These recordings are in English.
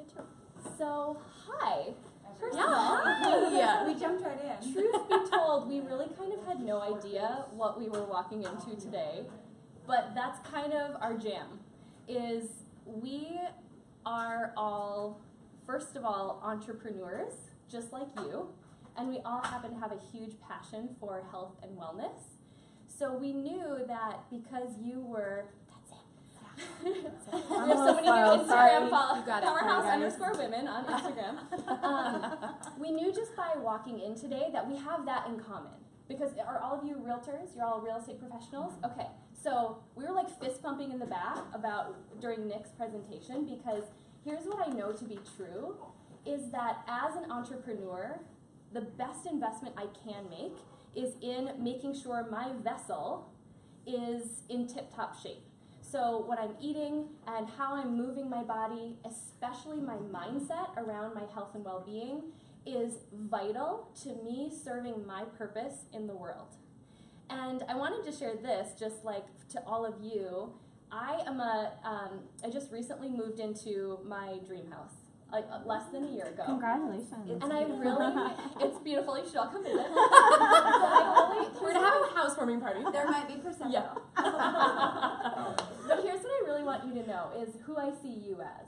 too. So, hi. First of Yeah, all, hi. We jumped right in. Truth be told, we really kind of had no idea what we were walking into today, but that's kind of our jam, is we are all, first of all, entrepreneurs, just like you, and we all happen to have a huge passion for health and wellness. So we knew that because you were, we have so many new Instagram followers, Powerhouse_women on Instagram. We knew just by walking in today that we have that in common. Because are all of you realtors? You're all real estate professionals? Okay, so we were like fist pumping in the back during Nick's presentation, because here's what I know to be true, is that as an entrepreneur, the best investment I can make is in making sure my vessel is in tip-top shape. So what I'm eating and how I'm moving my body, especially my mindset around my health and well-being, is vital to me serving my purpose in the world. And I wanted to share this just like to all of you. I just recently moved into my dream house, like less than a year ago. Congratulations. And I really, it's beautiful, you should all come visit. We're gonna have a housewarming party. There might be Prosecco. Yeah. But here's what I really want you to know is who I see you as.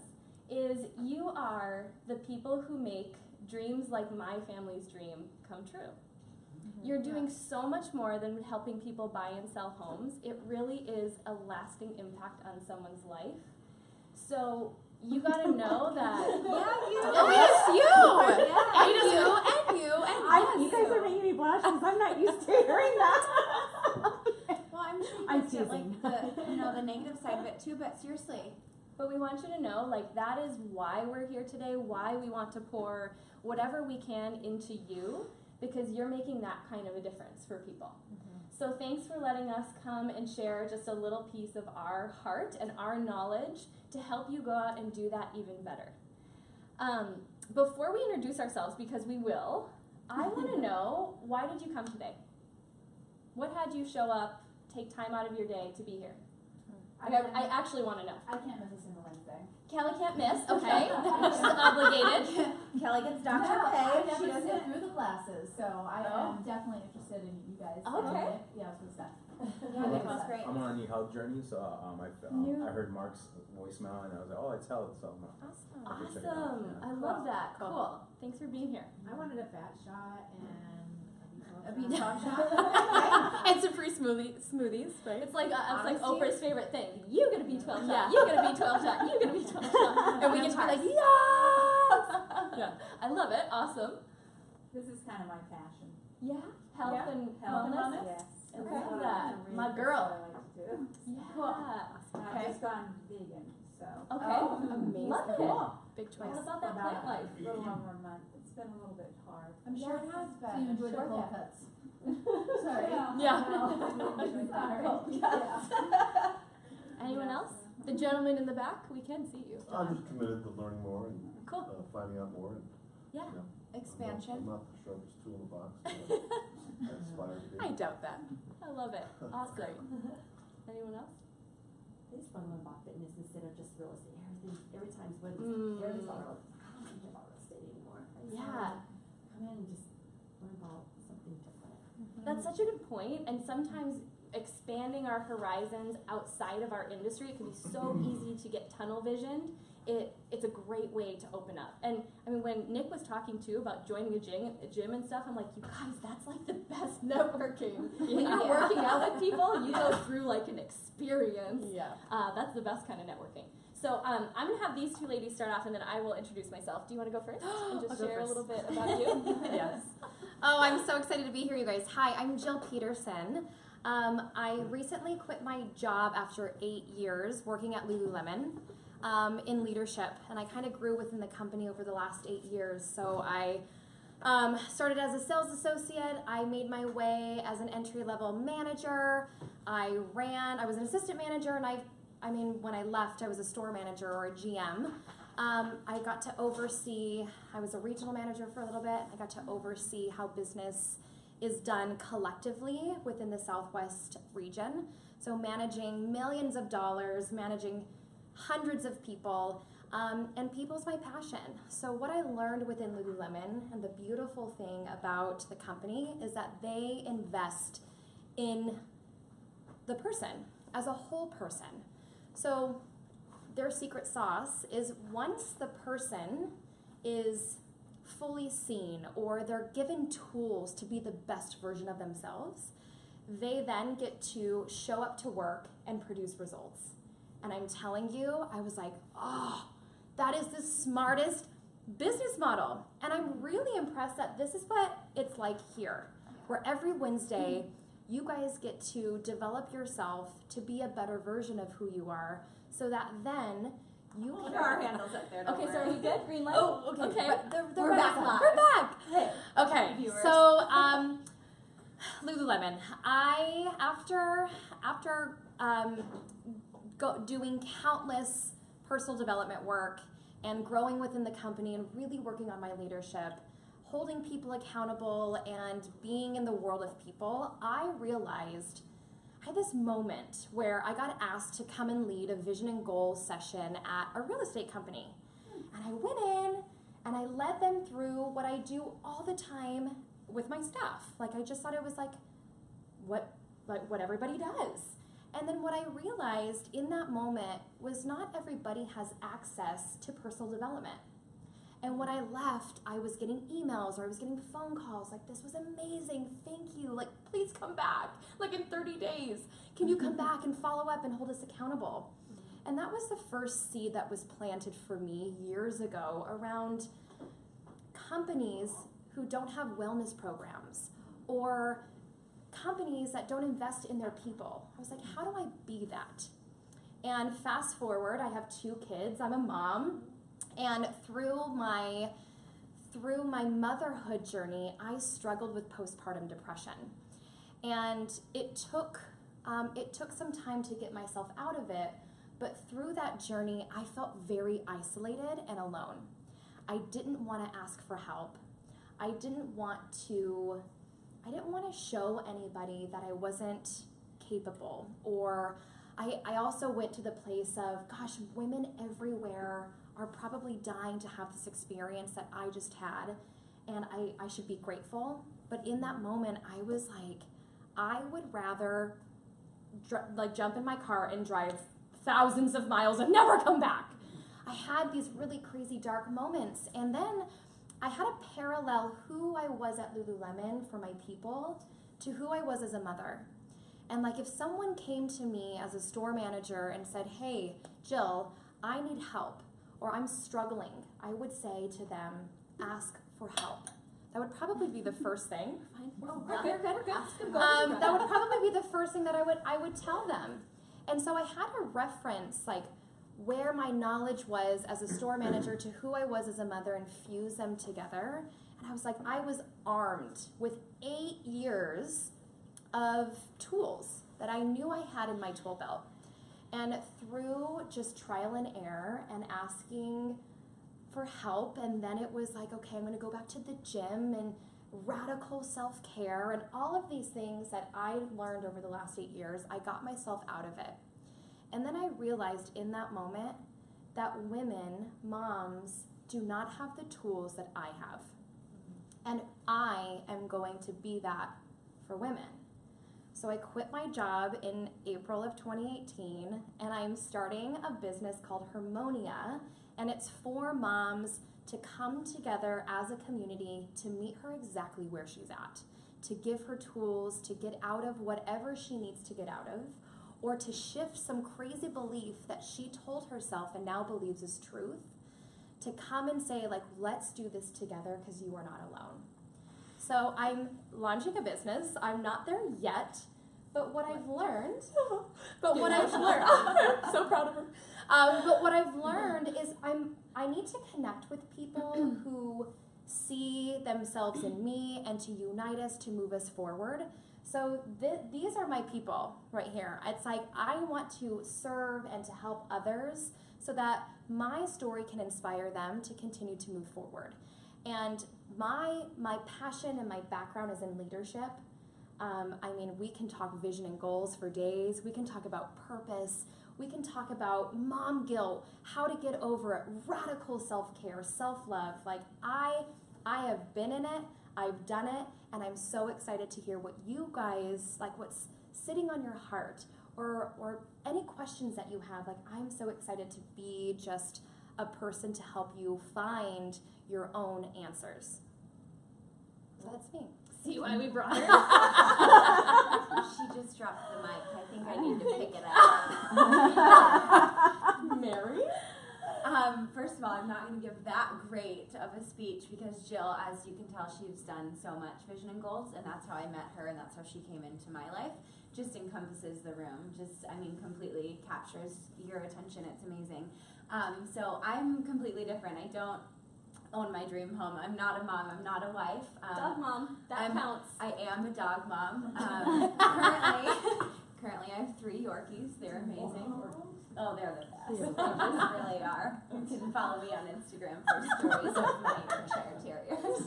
Is you are the people who make dreams like my family's dream come true. Mm-hmm. You're doing so much more than helping people buy and sell homes. It really is a lasting impact on someone's life. So you gotta know that. Yeah, you. Oh, it's you. Yeah. And you. You guys are making me blush because I'm not used to hearing that. Well, I'm sure you I'm guys get like teasing. the negative side of it too, but seriously. But we want you to know, like, that is why we're here today, why we want to pour whatever we can into you, because you're making that kind of a difference for people. Mm-hmm. So thanks for letting us come and share just a little piece of our heart and our knowledge to help you go out and do that even better. Before we introduce ourselves, because we will, I want to know, why did you come today? What had you show up, take time out of your day to be here? I actually want to know. I can't miss a single Wednesday. Kelly can't miss, okay. She's obligated. Kelly gets doctor I pay. never She sit doesn't. through the classes, so I am definitely interested in you guys. Okay. Yeah, that's what's that. Yeah, Nick was great. I'm on a new health journey, so I heard Mark's voicemail and I was like, oh, it's health, so Awesome. I love that. Cool. Thanks for being here. I wanted a fat shot and A B12 shot. And some free smoothies, right? It's like Honesty. Oprah's favorite thing. You get a B12 shot. Yeah. You get a B12 shot. You get a B12 shot. And we get to be like, yes! Yeah. I love it. Awesome. this is kind of my passion. Yeah. Health Yeah. and Health and wellness. Yes. I That's love what that. really My that's girl. what I like to do. Yeah. Cool. And I've just gone vegan, so. Okay. Amazing. Love it. Cool. Big What choice. about that plant life? A little over a month. It's been a little bit hard. I'm sure it has So been. you enjoy the Sure cold has. cuts. Sorry. Yeah. Sorry. Anyone else? The gentleman in the back, we can see you. I'm just committed to learning more and Cool. finding out more. And, Yeah. you know, Expansion. I'm not the sharpest tool in the box. But I aspire to be. I doubt that. I love it. Awesome. Anyone else? I just want to learn about fitness instead of just real estate. Every time where there's all about, I don't think about real estate anymore. I just Yeah. wanna come in and just learn about something different. That's such a good point, and sometimes expanding our horizons outside of our industry, it can be so easy to get tunnel visioned. It's a great way to open up. And I mean, when Nick was talking too about joining a gym and stuff, I'm like, you guys, that's like the best networking. When you're working out with people, you go through like an experience. Yeah. That's the best kind of networking. So I'm gonna have these two ladies start off, and then I will introduce myself. Do you want to go first and just I'll go share a first. little bit about you? Yes. Oh, I'm so excited to be here, you guys. Hi, I'm Jill Peterson. I recently quit my job after 8 years working at Lululemon in leadership, and I kind of grew within the company over the last 8 years. So I started as a sales associate. I made my way as an entry-level manager. I was an assistant manager, and I mean, when I left, I was a store manager or a GM. I got to oversee, I was a regional manager for a little bit. I got to oversee how business is done collectively within the Southwest region. So managing millions of dollars, managing hundreds of people, And people's my passion. So what I learned within Lululemon, and the beautiful thing about the company, is that they invest in the person as a whole person. So their secret sauce is once the person is fully seen or they're given tools to be the best version of themselves, they then get to show up to work and produce results. And I'm telling you, I was like, oh, that is the smartest business model. And I'm really impressed that this is what it's like here, where every Wednesday you guys get to develop yourself to be a better version of who you are, so that then you can. There are handles up there. Okay, so are we good? Green light? Oh, okay. Okay. We're back back. live. We're back. Hey. Okay, Viewers. so Lululemon. After doing countless personal development work and growing within the company and really working on my leadership, holding people accountable and being in the world of people, I realized I had this moment where I got asked to come and lead a vision and goals session at a real estate company. And I went in and I led them through what I do all the time with my staff. Like, I just thought it was like what everybody does. And then what I realized in that moment was not everybody has access to personal development. And when I left, I was getting emails or I was getting phone calls like, this was amazing, thank you, like, please come back, like in 30 days. Can you come back and follow up and hold us accountable? And that was the first seed that was planted for me years ago around companies who don't have wellness programs or companies that don't invest in their people. I was like, how do I be that? And fast forward, I have 2 kids, I'm a mom, and through my motherhood journey, I struggled with postpartum depression. And it took some time to get myself out of it, but through that journey, I felt very isolated and alone. I didn't want to ask for help. I didn't want to show anybody that I wasn't capable. Or I also went to the place of, gosh, women everywhere are probably dying to have this experience that I just had, and I should be grateful. But in that moment, I was like, I would rather jump in my car and drive thousands of miles and never come back. I had these really crazy dark moments, and then I had to parallel who I was at Lululemon for my people to who I was as a mother. And like, if someone came to me as a store manager and said, hey, Jill, I need help, or I'm struggling, I would say to them, ask for help. That would probably be the first thing. We're good. That would probably be the first thing that I would tell them. And so I had to reference like where my knowledge was as a store manager to who I was as a mother and fuse them together. And I was like, I was armed with 8 years of tools that I knew I had in my tool belt. And through just trial and error and asking for help, and then it was like, okay, I'm going to go back to the gym and radical self-care and all of these things that I learned over the last 8 years, I got myself out of it. And then I realized in that moment that women, moms, do not have the tools that I have. And I am going to be that for women. So I quit my job in April of 2018, and I'm starting a business called Harmonia, and it's for moms to come together as a community to meet her exactly where she's at, to give her tools to get out of whatever she needs to get out of, or to shift some crazy belief that she told herself and now believes is truth, to come and say, like, let's do this together because you are not alone. So I'm launching a business. I'm not there yet, but what I've learned, so proud of her. But what I've learned is I need to connect with people who see themselves in me and to unite us, to move us forward. So these are my people right here. It's like I want to serve and to help others so that my story can inspire them to continue to move forward. And my passion and my background is in leadership. I mean, we can talk vision and goals for days. We can talk about purpose. We can talk about mom guilt, how to get over it, radical self-care, self-love. Like I have been in it, I've done it, and I'm so excited to hear what you guys, like what's sitting on your heart or any questions that you have. Like I'm so excited to be just a person to help you find your own answers. So that's me. See why we brought her? She just dropped the mic. I think I need to pick it up. Mary? First of all, I'm not going to give that great of a speech because Jill, as you can tell, she's done so much vision and goals, and that's how I met her, and that's how she came into my life. Just encompasses the room. Completely captures your attention. It's amazing. So I'm completely different. I don't own my dream home. I'm not a mom. I'm not a wife. Dog mom, that counts. I am a dog mom. Currently, I have 3 Yorkies. They're amazing. Oh, they're the best. They just really are. You can follow me on Instagram for stories of my Yorkshire Terriers.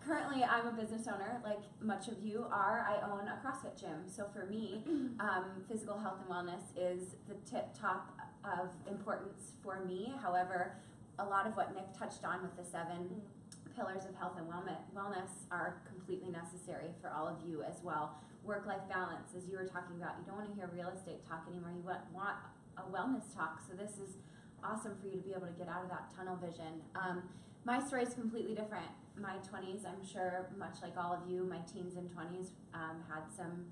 Currently, I'm a business owner, like much of you are. I own a CrossFit gym. So for me, physical health and wellness is the top of importance for me. However, a lot of what Nick touched on with the 7 pillars of health and wellness are completely necessary for all of you as well. Work-life balance, as you were talking about, you don't want to hear real estate talk anymore. You want a wellness talk. So this is awesome for you to be able to get out of that tunnel vision. My story is completely different. My 20s, I'm sure, much like all of you, my teens and 20s had some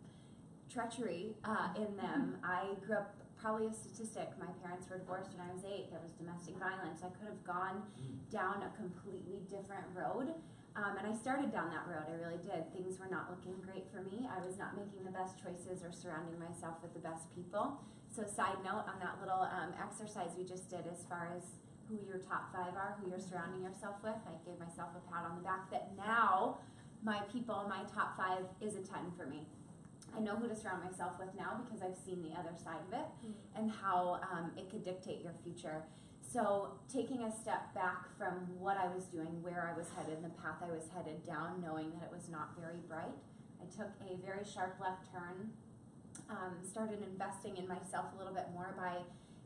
treachery in them. I grew up probably a statistic. My parents were divorced when I was 8. There was domestic violence. I could have gone down a completely different road. And I started down that road, I really did. Things were not looking great for me. I was not making the best choices or surrounding myself with the best people. So side note on that little exercise we just did as far as who your top 5 are, who you're surrounding yourself with, I gave myself a pat on the back that now my top 5 is a 10 for me. I know who to surround myself with now because I've seen the other side of it and how it could dictate your future. So taking a step back from what I was doing, where I was headed, and the path I was headed down, knowing that it was not very bright, I took a very sharp left turn, started investing in myself a little bit more by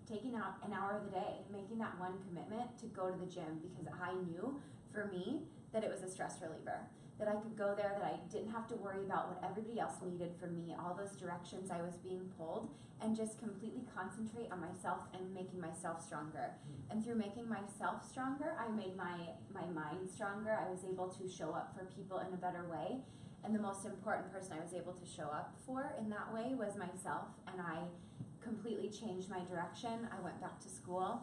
taking out an hour of the day, making that one commitment to go to the gym because I knew for me that it was a stress reliever. That I could go there, that I didn't have to worry about what everybody else needed from me, all those directions I was being pulled, and just completely concentrate on myself and making myself stronger. And through making myself stronger, I made my mind stronger. I was able to show up for people in a better way. And the most important person I was able to show up for in that way was myself. And I completely changed my direction. I went back to school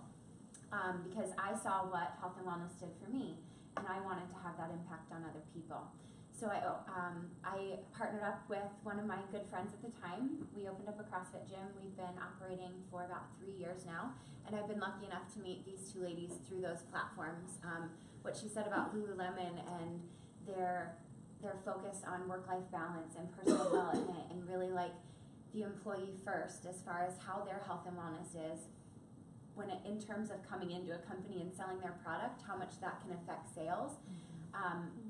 because I saw what health and wellness did for me. And I wanted to have that impact on other people. So I partnered up with one of my good friends at the time. We opened up a CrossFit gym. We've been operating for about 3 years now. And I've been lucky enough to meet these 2 ladies through those platforms. What she said about Lululemon and their focus on work-life balance and personal development and really like the employee first as far as how their health and wellness is. In terms of coming into a company and selling their product, how much that can affect sales.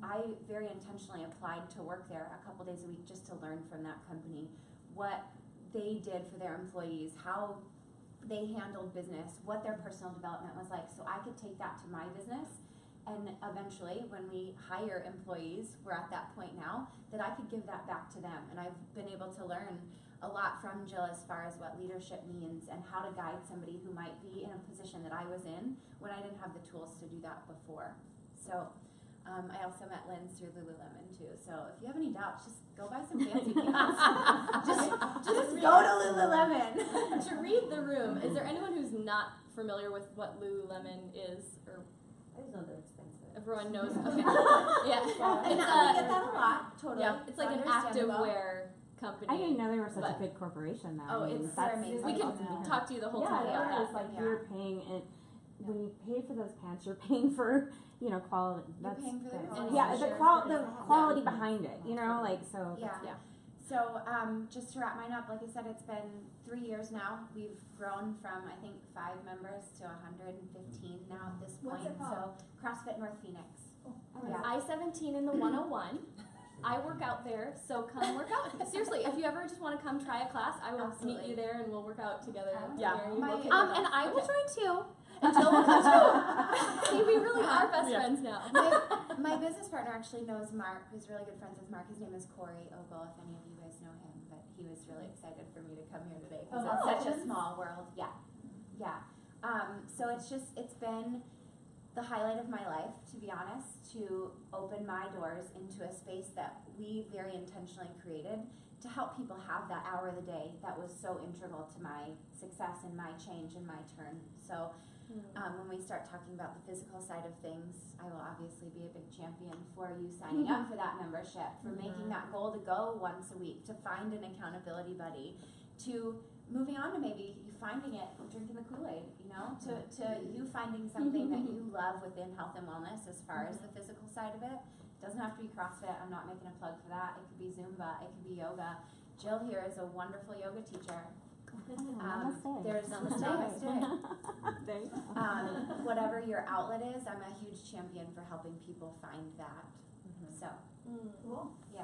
I very intentionally applied to work there a couple days a week just to learn from that company what they did for their employees, how they handled business, what their personal development was like, so I could take that to my business. And eventually, when we hire employees, we're at that point now, that I could give that back to them. And I've been able to learn a lot from Jill as far as what leadership means and how to guide somebody who might be in a position that I was in when I didn't have the tools to do that before. So I also met Lynn through Lululemon too. So if you have any doubts, just go buy some fancy pants. just go to Lululemon. To read the room, is there anyone who's not familiar with what Lululemon is? Or I just know they're expensive. everyone knows? Okay. Yeah. And I get that a lot, totally. Yeah, it's like an active wear company. I didn't know they were such But- a big corporation though. Oh, I mean, it's that's amazing. We can awesome to hear. talk to you the whole Yeah, time about it that. is. Like Yeah. you're paying it when you pay for those pants, you're paying for quality. You're That's paying for the that's- quality. yeah, For the sure. the quality behind it. Like so. Yeah. Yeah. So just to wrap mine up, like I said, it's been 3 years now. We've grown from, I think, 5 members to 115 now at this point. What's it called? So CrossFit North Phoenix. Yeah. I-17 in the 101. I work out there, so come work out with me. Seriously, if you ever just want to come try a class, I will meet Absolutely. you there and we'll work out together. Yeah. There, you My- will kick your And butt. I will join too. And Jill will come too. See, we really are best friends now. My business partner actually knows Mark, who's really good friends with Mark. His name is Corey Ogle, if any of you guys know him. But he was really excited for me to come here today because Oh, it's such a Hawkins? small world. Yeah, yeah. So it's been the highlight of my life, to be honest, to open my doors into a space that we very intentionally created to help people have that hour of the day that was so integral to my success and my change and my turn. So when we start talking about the physical side of things, I will obviously be a big champion for you signing up for that membership, for making that goal to go once a week, to find an accountability buddy, to moving on to maybe you finding it, drinking the Kool-Aid, you know, to you finding something that you love within health and wellness as far as the physical side of it. It doesn't have to be CrossFit. I'm not making a plug for that. It could be Zumba. It could be yoga. Jill here is a wonderful yoga teacher. Namaste. There's Namaste. There you go. Whatever your outlet is, I'm a huge champion for helping people find that. So, Cool. yeah.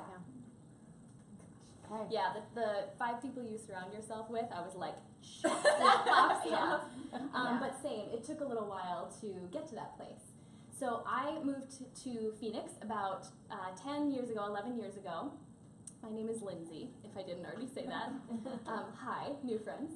Okay. Yeah, the 5 people you surround yourself with, I was like, check that box off. Yeah. But same, it took a little while to get to that place. So I moved to Phoenix about 10 years ago, 11 years ago. My name is Lindsay, if I didn't already say that. Hi, new friends.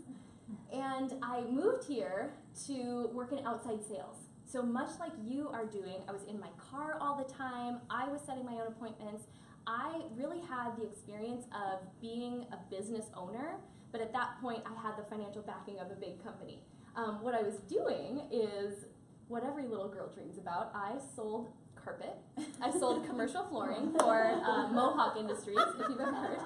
And I moved here to work in outside sales. So much like you are doing, I was in my car all the time. I was setting my own appointments. I really had the experience of being a business owner, but at that point I had the financial backing of a big company. What I was doing is what every little girl dreams about. I sold carpet. I sold commercial flooring for Mohawk Industries, if you've ever heard.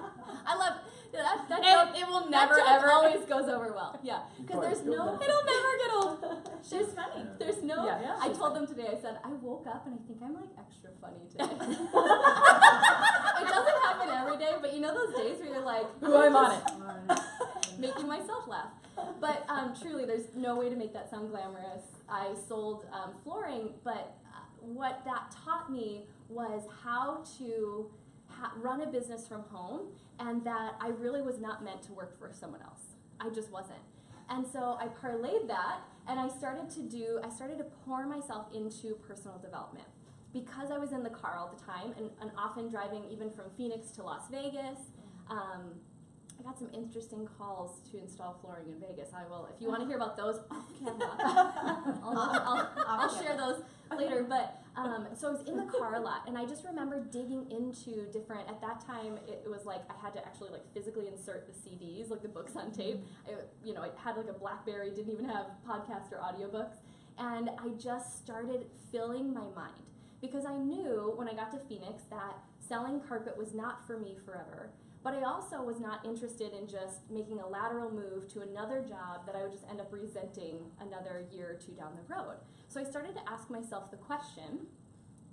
I love that joke. It will That never joke ever. always goes over well. Yeah, because Right, there's it'll no, never- it'll never get old. She's funny. There's no. Yeah. I told them today. I said I woke up and I think I'm like extra funny today. It doesn't happen every day, but you know those days where you're like, Ooh, I'm on it. making myself laugh. But truly, there's no way to make that sound glamorous. I sold flooring, but what that taught me was how to run a business from home, and that I really was not meant to work for someone else. I just wasn't. And so I parlayed that, and I started to pour myself into personal development. Because I was in the car all the time, and often driving even from Phoenix to Las Vegas, I got some interesting calls to install flooring in Vegas. I will, if you want to hear about those off camera, I'll share those later. But so I was in the car a lot, and I just remember digging into different. At that time, it was like I had to actually like physically insert the CDs, like the books on tape. I had like a BlackBerry, didn't even have podcasts or audiobooks, and I just started filling my mind because I knew when I got to Phoenix that selling carpet was not for me forever. But I also was not interested in just making a lateral move to another job that I would just end up resenting another year or two down the road. So I started to ask myself the question,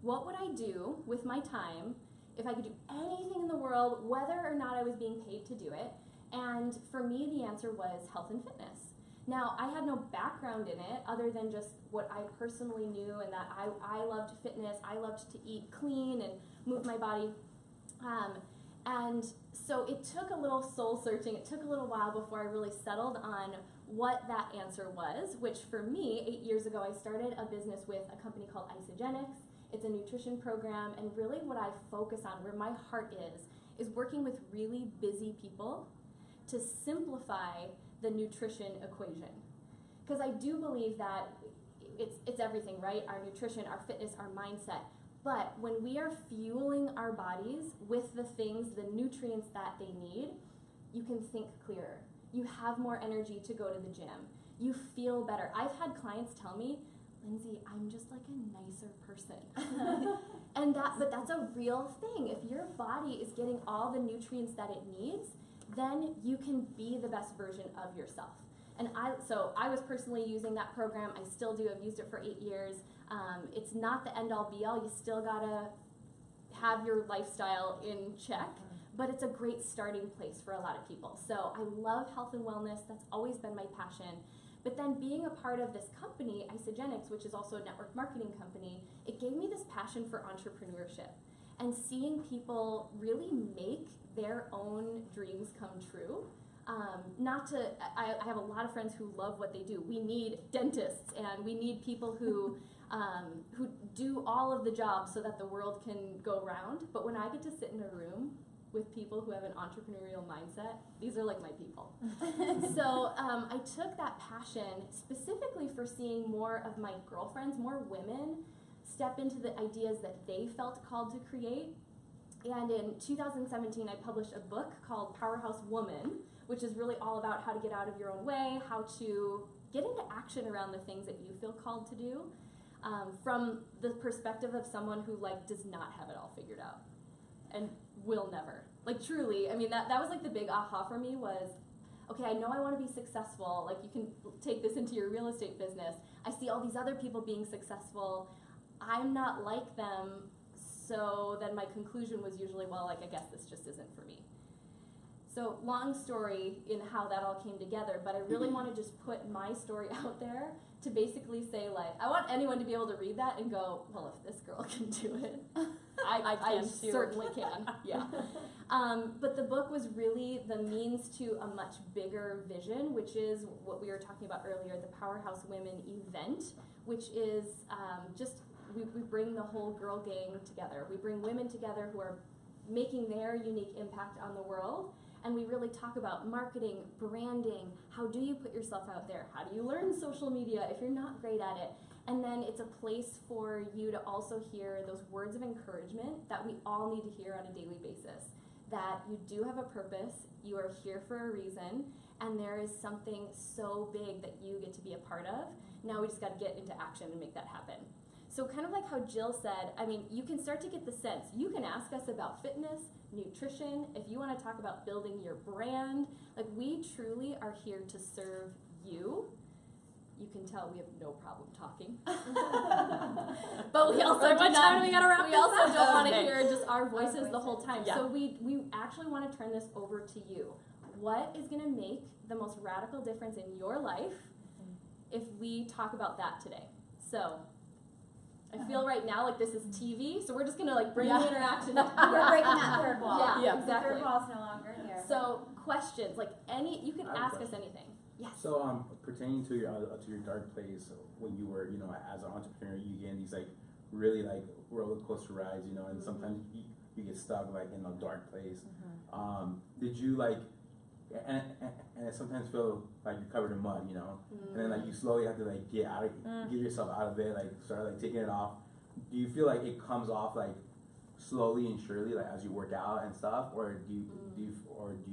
what would I do with my time if I could do anything in the world, whether or not I was being paid to do it? And for me, the answer was health and fitness. Now, I had no background in it other than just what I personally knew, and that I loved fitness, I loved to eat clean and move my body. And so it took a little soul searching. It took a little while before I really settled on what that answer was, which for me, 8 years ago, I started a business with a company called Isagenix. It's a nutrition program, and really what I focus on, where my heart is working with really busy people to simplify the nutrition equation. Because I do believe that it's everything, right? Our nutrition, our fitness, our mindset. But when we are fueling our bodies with the things, the nutrients that they need, you can think clearer. You have more energy to go to the gym. You feel better. I've had clients tell me, Lindsay, I'm just like a nicer person. But that's a real thing. If your body is getting all the nutrients that it needs, then you can be the best version of yourself. And I was personally using that program. I still do. I've used it for 8 years. It's not the end-all be-all. You still gotta have your lifestyle in check, but it's a great starting place for a lot of people. So I love health and wellness. That's always been my passion. But then being a part of this company, Isagenix, which is also a network marketing company, it gave me this passion for entrepreneurship. and seeing people really make their own dreams come true. I have a lot of friends who love what they do. We need dentists, and we need people who do all of the jobs so that the world can go round. But when I get to sit in a room with people who have an entrepreneurial mindset, these are like my people. So I took that passion specifically for seeing more of my girlfriends, more women, step into the ideas that they felt called to create. And in 2017, I published a book called Powerhouse Woman, which is really all about how to get out of your own way, how to get into action around the things that you feel called to do, from the perspective of someone who like does not have it all figured out and will never. Like truly, I mean, that was like the big aha for me was, okay, I know I want to be successful. Like you can take this into your real estate business. I see all these other people being successful. I'm not like them. So then my conclusion was usually, well, like I guess this just isn't for me. So long story in how that all came together, but I really want to just put my story out there to basically say, like, I want anyone to be able to read that and go, well, if this girl can do it, I certainly can. Yeah. But the book was really the means to a much bigger vision, which is what we were talking about earlier, the Powerhouse Women event, which is we bring the whole girl gang together. We bring women together who are making their unique impact on the world. And we really talk about marketing, branding, how do you put yourself out there? How do you learn social media if you're not great at it? And then it's a place for you to also hear those words of encouragement that we all need to hear on a daily basis. That you do have a purpose, you are here for a reason, and there is something so big that you get to be a part of. Now we just got to get into action and make that happen. So kind of like how Jill said, I mean, you can start to get the sense. You can ask us about fitness, nutrition, if you want to talk about building your brand. Like, we truly are here to serve you. You can tell we have no problem talking. But we also don't want to hear just our voices the whole time. Yeah. So we actually want to turn this over to you. What is going to make the most radical difference in your life if we talk about that today? So I feel right now like this is TV, so we're just gonna like bring the interaction. We're breaking that third wall. Yeah, exactly. The third wall's no longer here. So questions, like you can ask us anything. Yes. So pertaining to your dark place when you were, as an entrepreneur, you get in these like really like roller coaster rides, and sometimes you get stuck like in a dark place. Did you like? And I sometimes feel like you're covered in mud, and then like you slowly have to like get yourself out of it, like start like taking it off. Do you feel like it comes off like slowly and surely, like as you work out and stuff, or do you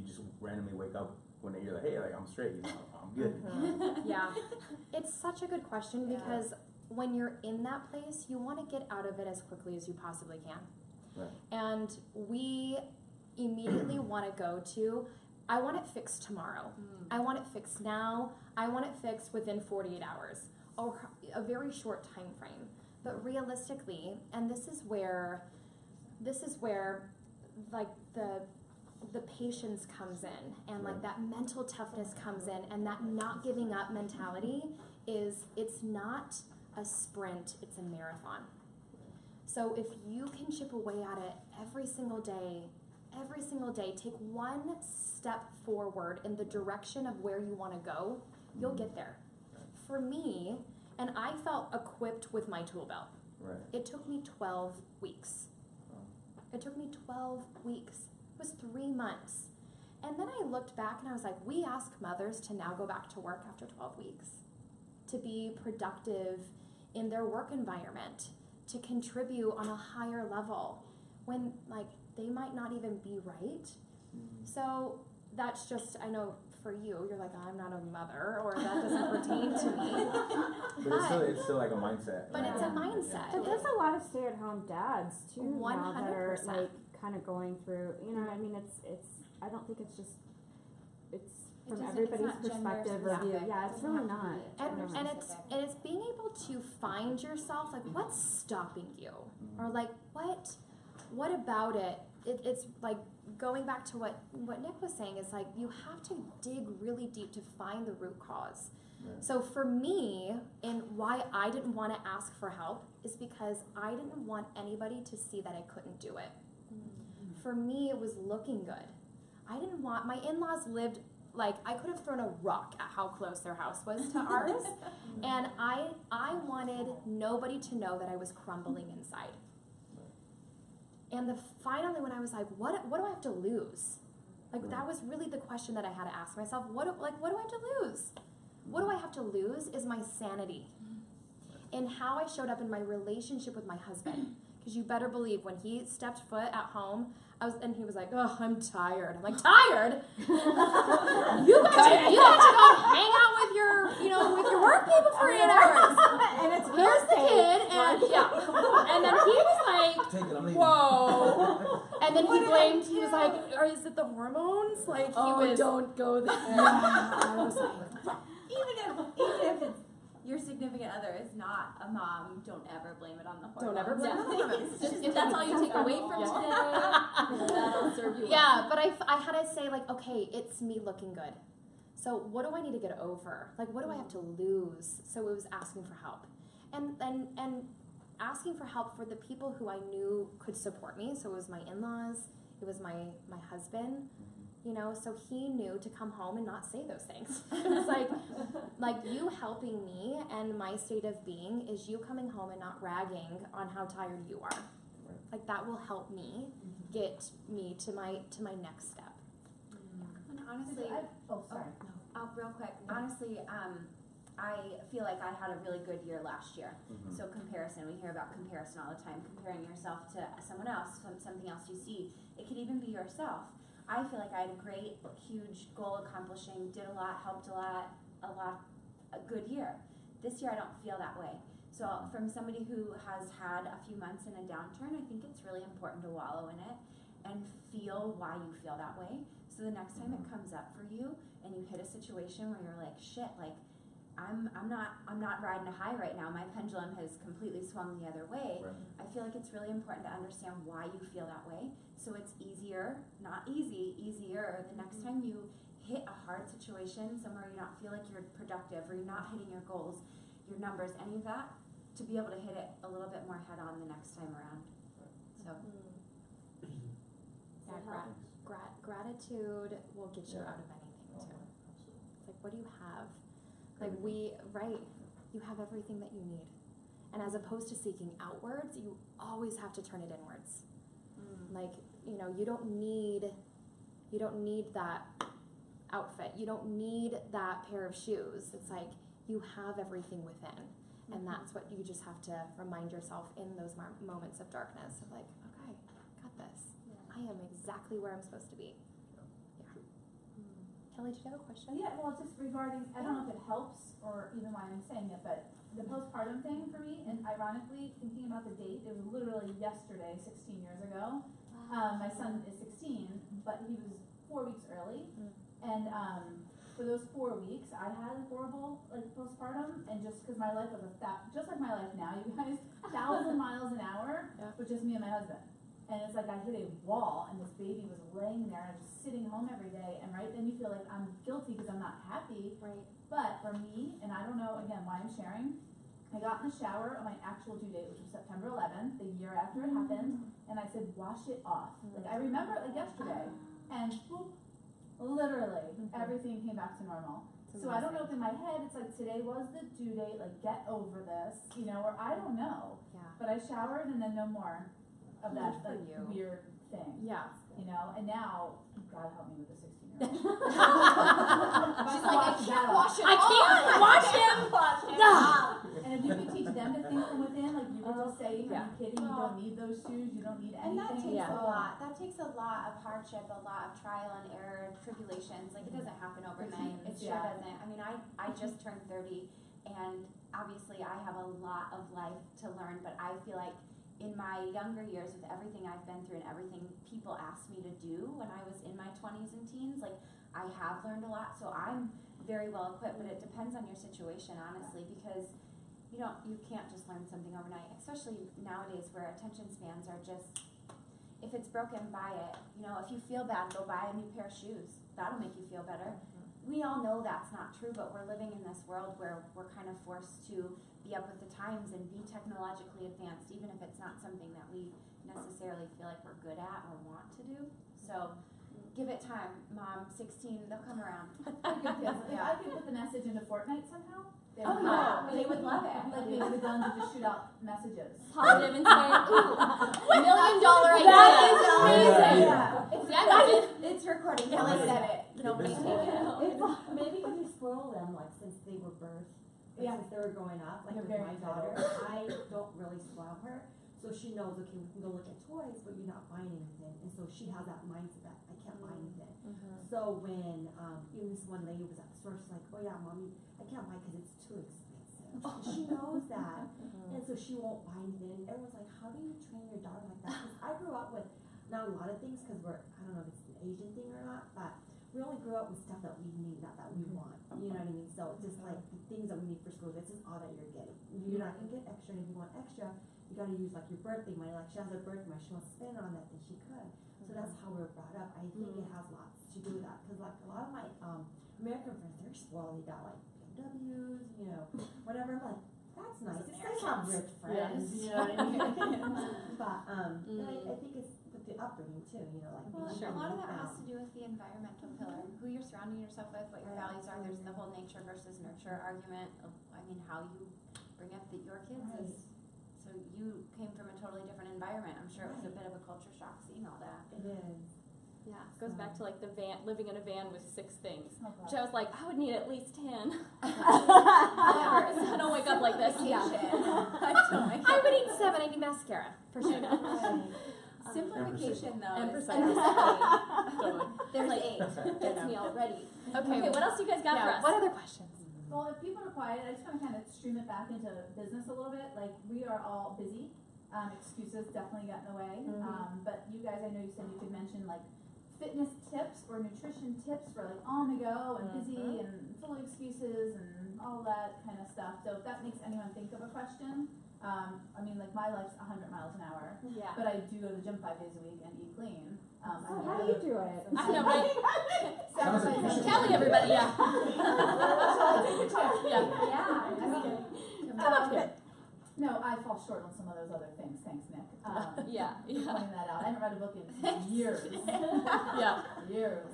just randomly wake up one day you're like, hey, like I'm straight, I'm good. Yeah, it's such a good question because when you're in that place, you want to get out of it as quickly as you possibly can. Right. And we immediately want to go to, I want it fixed tomorrow. I want it fixed now. I want it fixed within 48 hours or a very short time frame. But realistically, and this is where like the patience comes in and like that mental toughness comes in, and that not giving up mentality it's not a sprint, it's a marathon. So if you can chip away at it every single day, take one step forward in the direction of where you want to go, you'll get there. For me, and I felt equipped with my tool belt. Right. It took me 12 weeks. It took me 12 weeks. It was 3 months. And then I looked back and I was like, we ask mothers to now go back to work after 12 weeks, to be productive in their work environment, to contribute on a higher level when like they might not even be right. So that's just, I know for you, you're like, I'm not a mother, or that doesn't pertain to me. But it's still like a mindset. But it's a mindset. But there's a lot of stay-at-home dads too now that are 100%. like kind of going through. I mean, it's. I don't think it's just. It's from everybody's not perspective gender or view. specific. Yeah, it's really not. And it's being able to find yourself, like what's stopping you, or like what about it? It's like going back to what Nick was saying is like you have to dig really deep to find the root cause. Right. So for me, and why I didn't want to ask for help is because I didn't want anybody to see that I couldn't do it. For me, it was looking good. I didn't want, my in-laws lived, like, I could have thrown a rock at how close their house was to ours. And I wanted nobody to know that I was crumbling inside. And finally, when I was like, what do I have to lose? Like, that was really the question that I had to ask myself. What do I have to lose? What do I have to lose is my sanity and how I showed up in my relationship with my husband. Because you better believe when he stepped foot at home, and he was like, "Oh, I'm tired." I'm like, "Tired? You got to go hang out with your work people for 8 hours." And it's Here's the kid, and and then he was like, Take it, I'm leaving. "Whoa!" And then he blamed. He was like, "Or is it the hormones?" Like he was. Don't go there. I was like, Even if it's your significant other is not a mom, don't ever blame it on the hormones. Don't ever blame it on the hormones. Just if that's all you take away from today, that'll serve you well. Yeah, but I had to say, like, okay, it's me looking good. So what do I need to get over? Like, what do I have to lose? So it was asking for help. And asking for help for the people who I knew could support me. So it was my in-laws, it was my husband, you know, so he knew to come home and not say those things. It was like you helping me, and my state of being is you coming home and not ragging on how tired you are. Right. Like that will help me get me to my next step. And honestly, Sorry. real quick, honestly, I feel like I had a really good year last year. Mhm. So comparison, we hear about comparison all the time, comparing yourself to someone else, something else you see. It could even be yourself. I feel like I had a great, huge goal accomplishing, did a lot, helped a good year. This year I don't feel that way. So from somebody who has had a few months in a downturn, I think it's really important to wallow in it and feel why you feel that way. So the next time it comes up for you and you hit a situation where you're like, shit, like I'm not riding a high right now. My pendulum has completely swung the other way. Right. I feel like it's really important to understand why you feel that way. So it's easier, not easy, easier the next time you hit a hard situation, somewhere you not feel like you're productive or you're not hitting your goals, your numbers, any of that, to be able to hit it a little bit more head on the next time around. So Yeah, gratitude will get you out of anything too. It's like, what do you have? Like you have everything that you need. And as opposed to seeking outwards, you always have to turn it inwards. Like, you know, you don't need that outfit. You don't need that pair of shoes. It's like you have everything within. And that's what you just have to remind yourself in those moments of darkness of like, okay, got this. I am exactly where I'm supposed to be. Kelly, did you have a question? Yeah, well, just regarding, I don't know if it helps or even why I'm saying it, but the postpartum thing for me, and ironically, thinking about the date, it was literally yesterday, 16 years ago. My son is 16, but he was 4 weeks early, and for those 4 weeks, I had a horrible postpartum, and just because my life was just like my life now, you guys, 1,000 miles an hour with just me and my husband. And it's like I hit a wall, and this baby was laying there, and I was just sitting home every day, and right then you feel like I'm guilty because I'm not happy. Right. But for me, and I don't know, again, why I'm sharing, I got in the shower on my actual due date, which was September 11th, the year after it happened, and I said, wash it off. Like, I remember it like yesterday, and boop, literally, everything came back to normal. So I don't know if in my head, it's like, today was the due date, like, get over this, you know, or I don't know. Yeah. But I showered, and then no more of that, Good for like, you. weird thing. Yeah. You know, and now, God help me with the 16-year-old. She's like, I can't wash it I off. can't wash him. And if you could teach them to think from within, like you were just saying, are you kidding? You don't need those shoes. You don't need and that anything. takes a lot. That takes a lot of hardship, a lot of trial and error, tribulations. Like it doesn't happen overnight. It sure doesn't. I mean, I just turned 30, and obviously I have a lot of life to learn. But I feel like in my younger years, with everything I've been through and everything people asked me to do when I was in my 20s and teens, like I have learned a lot. So I'm very well equipped. But it depends on your situation, honestly, because you can't just learn something overnight, especially nowadays where attention spans are just, if it's broken, buy it. You know, if you feel bad, go buy a new pair of shoes. That'll make you feel better. we all know that's not true, but we're living in this world where we're kind of forced to be up with the times and be technologically advanced, even if it's not something that we necessarily feel like we're good at or want to do. So give it time, Mom. 16, they'll come around. If I could put the message into Fortnite somehow, they Oh would love no, they would love it. Like maybe the guns would just shoot out messages. Positive inspired. Ooh, $1 million idea. That is amazing. Yeah. See, I love it. It's recording. Kelly said it. Nobody take it. Maybe when you spoil them, like since they were birthed, Yeah. since they were growing up, like They're with very my daughter, I don't really spoil her. So she knows, okay, we can go look at toys, but you're not buying anything. And so she has that mindset that I can't buy anything. So when even this one lady was at the store, she's like, oh yeah, Mommy, I can't buy because it's too expensive. And she knows that. And so she won't buy anything. Everyone's like, how do you train your daughter like that? Because I grew up with not a lot of things because I don't know if it's an Asian thing or not, but we only grew up with stuff that we need, not that we want. You know what I mean? So it's just like the things that we need for school, this is all that you're getting. You're not going to get extra, and if you want extra, you got to use like your birthday money. Like she has her birthday money, she wants to spend it on that, then she could. So that's how we were brought up. I think it has lots to do with that because like a lot of my American friends, they're spoiled. They got like BMWs, you know, whatever. I'm like, that's nice. It's nice to have rich friends, you know what I mean? But I think it's with the upbringing too, you know, like Well, being a lot of that down. has to do with the environmental pillar, who you're surrounding yourself with, what your values are. There's the whole nature versus nurture argument of, I mean, how you bring up your kids is. So you came from a totally different environment. I'm sure it was a bit of a culture shock seeing all that. It is. Yeah, it goes back to like the van, living in a van with 6 things. Oh, Which I was like, I would need at least 10. Yeah. I don't wake up like this. Yeah. I would eat 7. I need mascara for sure. Simplification though And is totally. there's Like, 8. Gets me already. Okay. Okay, what else you guys got for Yeah. us? What other questions? Well, if people are quiet, I just want to kind of stream it back into business a little bit. Like, we are all busy. Excuses definitely got in the way. But you guys, I know you said you could mention like fitness tips or nutrition tips for like on the go and busy and full of excuses and all that kind of stuff. So if that makes anyone think of a question, I mean, like my life's 100 miles an hour, Yeah. but I do go to the gym 5 days a week and eat clean. Oh, how do you do it? I know, right? Sounds like you should- Kelly, everybody, yeah. Yeah. Yeah. I mean, Come up here. No, I fall short on some of those other things. Thanks, Nick. Yeah, For yeah, pointing that out. I haven't read a book in years. yeah. Years.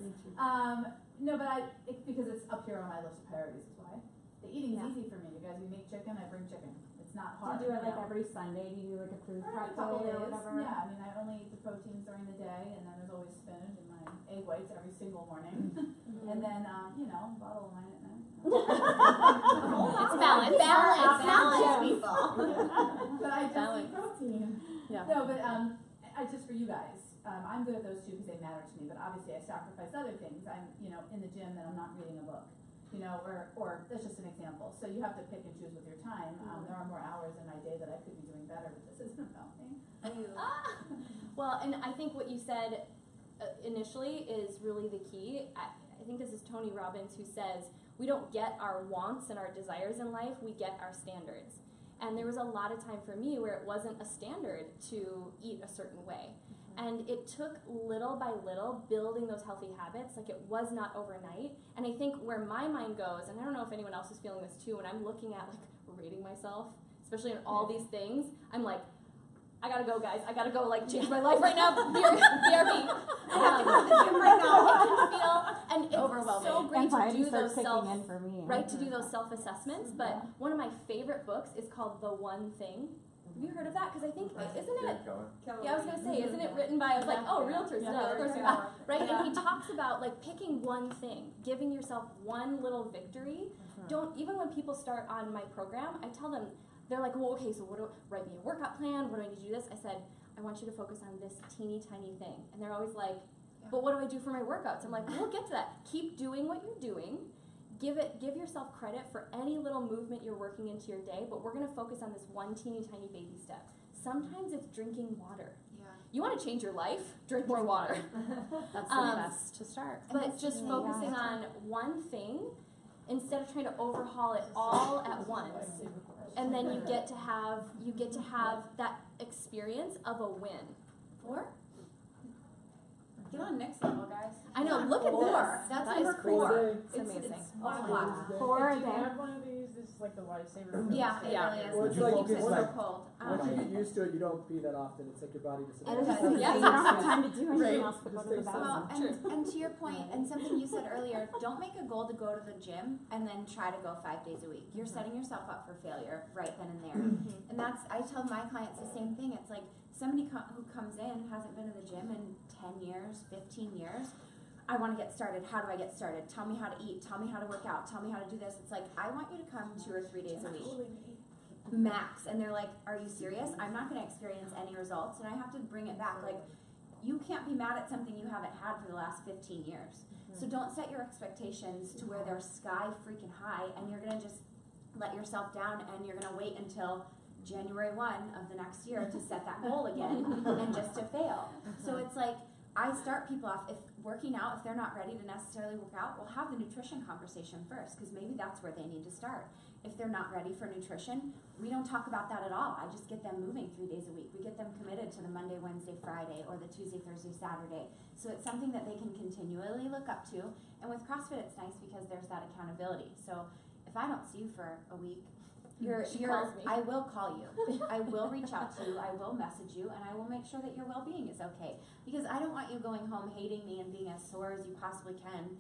No, but because it's up here on my list of priorities is why. The eating's easy for me. You guys, we make chicken, I bring chicken. It's not Do hard. you do it like know. every Sunday? Do you do like a food Or prep a couple day days. or whatever? Yeah, I mean, I only eat the proteins during the day, and then there's always spinach and my egg whites every single morning. And then, a bottle of wine at night. It's balance. balance, people. But I just Balance. eat protein. Yeah. No, but I just for you guys, I'm good at those two because they matter to me. But obviously, I sacrifice other things. I'm, in the gym, then I'm not reading a book. Or that's just an example. So you have to pick and choose with your time. There are more hours in my day that I could be doing better, but this isn't about me. Well, and I think what you said initially is really the key. I think this is Tony Robbins who says, we don't get our wants and our desires in life, we get our standards. And there was a lot of time for me where it wasn't a standard to eat a certain way. And it took little by little building those healthy habits. Like, it was not overnight. And I think where my mind goes, and I don't know if anyone else is feeling this too, when I'm looking at like rating myself, especially in all these things, I'm like, I gotta go, guys. I gotta go, like, change my life right now. BRB. I have to go to the gym right now. I can feel, and it's Overwhelming. so great to Anxiety do starts those kicking in for me. right, to do those self-assessments. But one of my favorite books is called The One Thing. Have you heard of that? Because I think, isn't it? Yeah, I was gonna say, isn't it written by? I was like, oh, realtors. Yeah, of course, right? And he talks about like picking one thing, giving yourself one little victory. Don't, even when people start on my program, I tell them, they're like, well, okay, so write me a workout plan. What do I need to do this? I said, I want you to focus on this teeny tiny thing. And they're always like, but what do I do for my workouts? I'm like, we'll get to that. Keep doing what you're doing. Give yourself credit for any little movement you're working into your day, but we're gonna focus on this one teeny tiny baby step. Sometimes it's drinking water. Yeah. You wanna change your life? Drink more water. That's the best to start. But just focusing on one thing instead of trying to overhaul it all at once. And then you get to have that experience of a win. Or? Get on next level, guys. I know, look at this. That's That is number crazy. 4. It's amazing. Wow. 4 a Do you day. have one of these? This is like the lifesaver. Yeah, it Yeah. really is. Well, It's it's like- keeps it it's so like- cold. Once you get used to it, you don't pee that often. It's like your body just. I was just Okay. gonna Yeah. say, you don't have time to do anything Right. else but go to the Just takes bathroom. Well, and to your point, and something you said earlier, don't make a goal to go to the gym and then try to go 5 days a week. You're setting yourself up for failure right then and there. And that's, I tell my clients the same thing. It's like somebody who comes in, hasn't been to the gym in 10 years, 15 years. I want to get started. How do I get started? Tell me how to eat. Tell me how to work out. Tell me how to do this. It's like, I want you to come 2 or 3 days a week. Max. And they're like, are you serious? I'm not going to experience any results. And I have to bring it back. Like, you can't be mad at something you haven't had for the last 15 years. So don't set your expectations to where they're sky freaking high and you're going to just let yourself down and you're going to wait until January 1 of the next year to set that goal again and just to fail. So it's like, I start people off, if working out, if they're not ready to necessarily work out, we'll have the nutrition conversation first, because maybe that's where they need to start. If they're not ready for nutrition, we don't talk about that at all. I just get them moving 3 days a week. We get them committed to the Monday, Wednesday, Friday, or the Tuesday, Thursday, Saturday. So it's something that they can continually look up to. And with CrossFit, it's nice because there's that accountability. So if I don't see you for a week, calls me. I will call you. I will reach out to you. I will message you, and I will make sure that your well-being is okay. Because I don't want you going home hating me and being as sore as you possibly can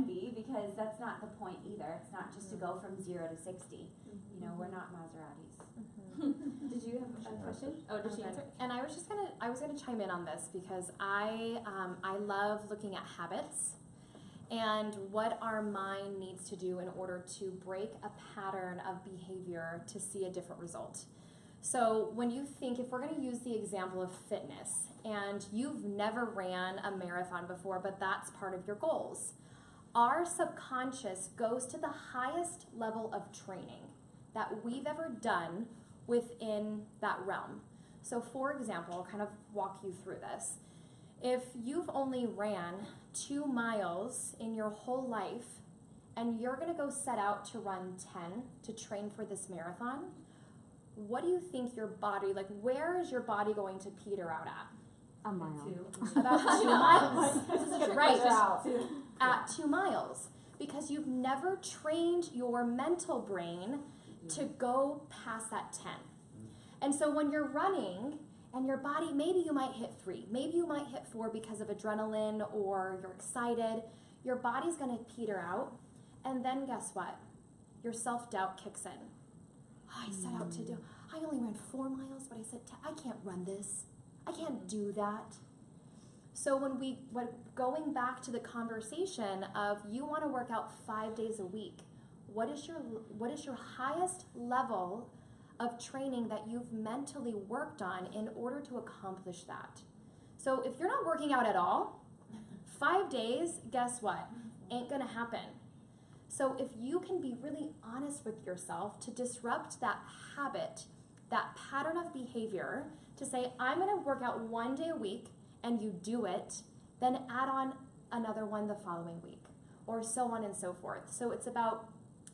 be, because that's not the point either. It's not just to go from 0 to 60. You know, we're not Maseratis. Did you have a question? Oh, did she answer? And I was gonna chime in on this because I love looking at habits and what our mind needs to do in order to break a pattern of behavior to see a different result. So when you think, if we're going to use the example of fitness, and you've never ran a marathon before, but that's part of your goals, our subconscious goes to the highest level of training that we've ever done within that realm. So for example, I'll kind of walk you through this. If you've only ran 2 miles in your whole life and you're going to go set out to run 10 to train for this marathon, what do you think your body, like where is your body going to peter out at? A mile. About 2 miles. Right, Out. at 2 miles. Because you've never trained your mental brain to go past that 10. And so when you're running, and your body, maybe you might hit 3, maybe you might hit 4 because of adrenaline or you're excited. Your body's gonna peter out, and then guess what? Your self-doubt kicks in. Oh, I set out to do, I only ran 4 miles, but I said, I can't run this. I can't do that. So when going back to the conversation of you wanna work out 5 days a week, what is your highest level of training that you've mentally worked on in order to accomplish that? So if you're not working out at all, 5 days, guess what? Ain't gonna happen. So if you can be really honest with yourself to disrupt that habit, that pattern of behavior, to say, I'm gonna work out 1 day a week, and you do it, then add on another one the following week, or so on and so forth. So it's about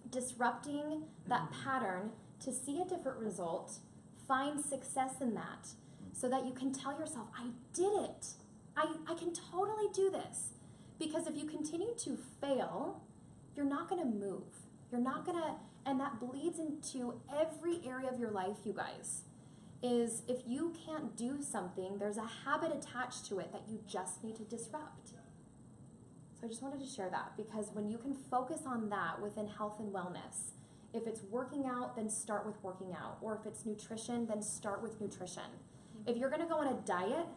disrupting that pattern to see a different result, find success in that, so that you can tell yourself, I did it. I can totally do this. Because if you continue to fail, you're not gonna move. You're not gonna, and that bleeds into every area of your life, you guys, is if you can't do something, there's a habit attached to it that you just need to disrupt. So I just wanted to share that, because when you can focus on that within health and wellness, if it's working out, then start with working out. Or if it's nutrition, then start with nutrition. If you're gonna go on a diet,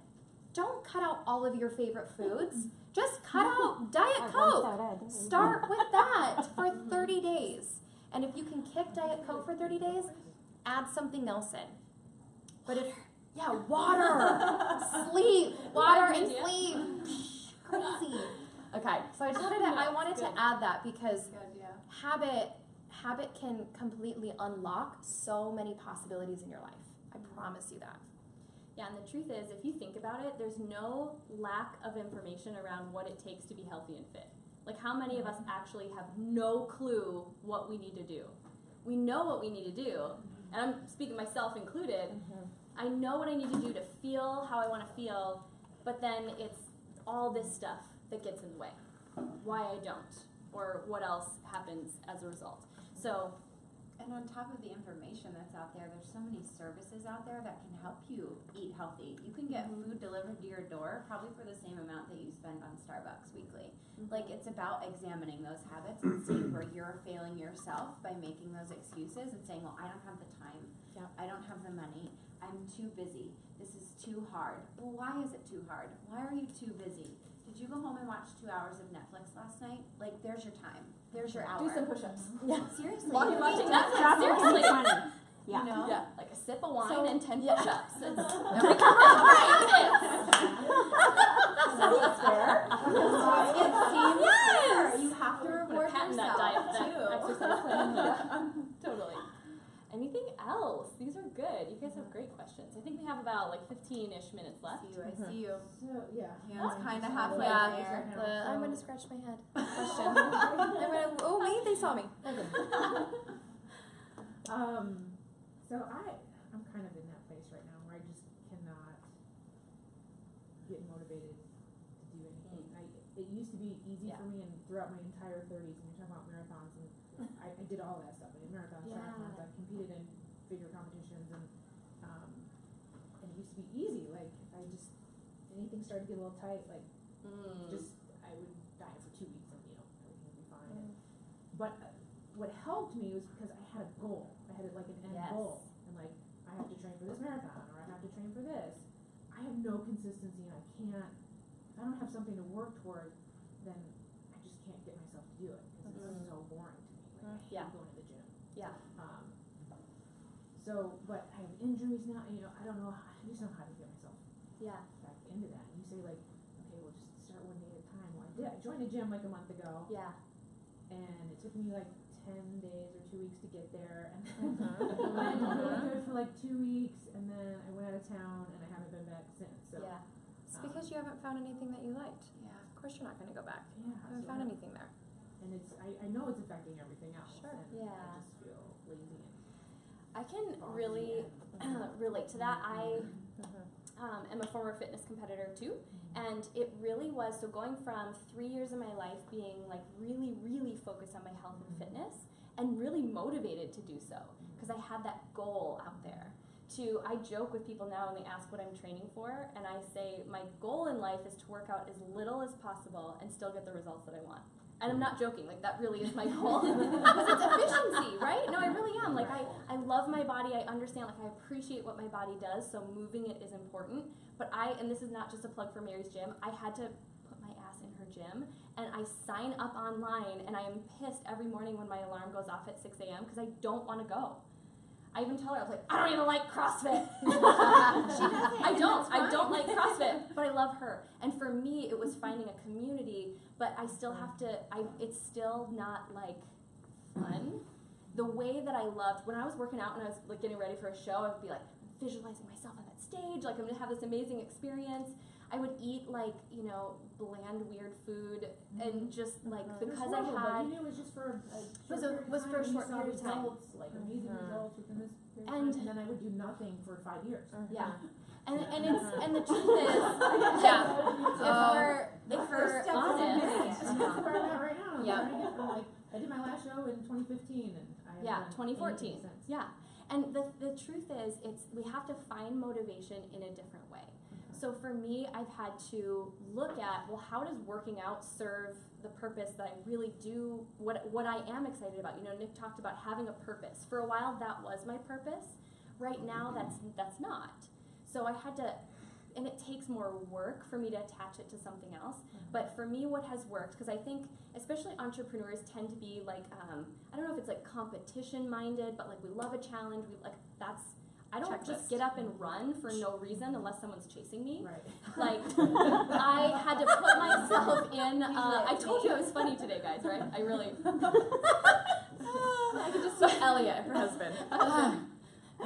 don't cut out all of your favorite foods. Just cut out Diet Coke. Start with that for 30 days. And if you can kick Diet Coke for 30 days, add something else in. But if, water, sleep, water and sleep. Crazy. Okay, so I wanted to add that because habit can completely unlock so many possibilities in your life. I promise you that. Yeah, and the truth is, if you think about it, there's no lack of information around what it takes to be healthy and fit. Like, how many of us actually have no clue what we need to do? We know what we need to do, and I'm speaking myself included. I know what I need to do to feel how I want to feel, but then it's all this stuff that gets in the way. Why I don't, or what else happens as a result. So, And on top of the information that's out there, there's so many services out there that can help you eat healthy. You can get food delivered to your door probably for the same amount that you spend on Starbucks weekly. Like, it's about examining those habits and seeing where you're failing yourself by making those excuses and saying, well, I don't have the time. Yeah. I don't have the money. I'm too busy. This is too hard. Well, why is it too hard? Why are you too busy? Did you go home and watch 2 hours of Netflix last night? Like, there's your time. There's your hour. do some push-ups. Seriously. While you're watching Netflix, Traffic seriously. is funny. Yeah. You know? Yeah, like a sip of wine So- and 10 yeah. push-ups. It's That's fair. It seems fair. You have to I'm gonna reward patent yourself that diet, that too. exercise plan. Totally. Anything else? These are good. You guys have great questions. I think we have about like 15-ish minutes left. I see you. So, yeah. Hands kind of halfway Yeah. there. I'm gonna scratch my head. Question. Oh, me? They saw me. So I'm kind of in that place right now where I just cannot get motivated to do anything. It used to be easy Yeah. for me, and throughout my entire 30s, when you're talking about marathons, and I did all that stuff. I did marathons, triathlons, I competed in figure competitions, and it used to be easy. Like, if I just, anything started to get a little tight, like, just, I would diet for 2 weeks and, everything would be fine. But what helped me was because I had a goal. I had like an end Yes. goal. And like, I have to train for this marathon, or I have to train for this. I have no consistency, and I can't, if I don't have something to work toward, then I just can't get myself to do it, because it's so boring to me. Like, I hate Yeah. going to the gym. Yeah. So, but I have injuries now, I don't know, I just don't know how to get myself Yeah. back into that. And you say like, okay, we'll just start one day at a time. Well, I did. I joined a gym like a month ago, Yeah. and it took me like 10 days or 2 weeks to get there, and then I went really good for like 2 weeks, and then I went out of town, and I haven't been back since. So Yeah. It's because you haven't found anything that you liked. Yeah. Of course you're not gonna go back. yeah, You haven't so found anything there. and it's I know it's affecting everything else. Sure. And Yeah. I just feel lazy and I can foggy really relate to that. I Mm-hmm. am a former fitness competitor too, and it really was, so going from 3 years of my life being like really, really focused on my health and fitness, and really motivated to do so, because I had that goal out there. I joke with people now when they ask what I'm training for, and I say my goal in life is to work out as little as possible and still get the results that I want. And I'm not joking, like that really is my goal. Because it's efficiency, right? No, I really am. Like I love my body, I understand, like I appreciate what my body does, so moving it is important. But and this is not just a plug for Mary's Gym, I had to put my ass in her gym, and I sign up online, and I am pissed every morning when my alarm goes off at 6 a.m. because I don't want to go. I even tell her, I was like, I don't even like CrossFit. I don't like CrossFit, but I love her. And for me, it was finding a community, but I still have to, it's still not like fun. The way that I loved, when I was working out and I was like getting ready for a show, I would be like visualizing myself on that stage, like I'm gonna have this amazing experience. I would eat like, bland, weird food, and just like, because I But had, you knew it was just for a short Was a- period of was time, for a and you short saw period of time. results, like amazing results within this period of And- time, and then I would do nothing for 5 years. yeah. And the truth is, yeah, if we're honest, That's where I'm at right now. I'm Yeah. trying to get from, like, I did my last show in 2015, and I haven't yeah, done 2014, anything since. yeah. And the truth is, we have to find motivation in a different way. So for me, I've had to look at, well, how does working out serve the purpose that I really do, what I am excited about? Nick talked about having a purpose. For a while, that was my purpose. Right now, that's not. So I had to, and it takes more work for me to attach it to something else. But for me, what has worked, because I think especially entrepreneurs tend to be like, I don't know if it's like competition minded, but like we love a challenge. I don't just get up and run for no reason unless someone's chasing me. Right. Like, I had to put myself in, I told you I was funny today, guys, right? I really, I could just see Elliot, her husband.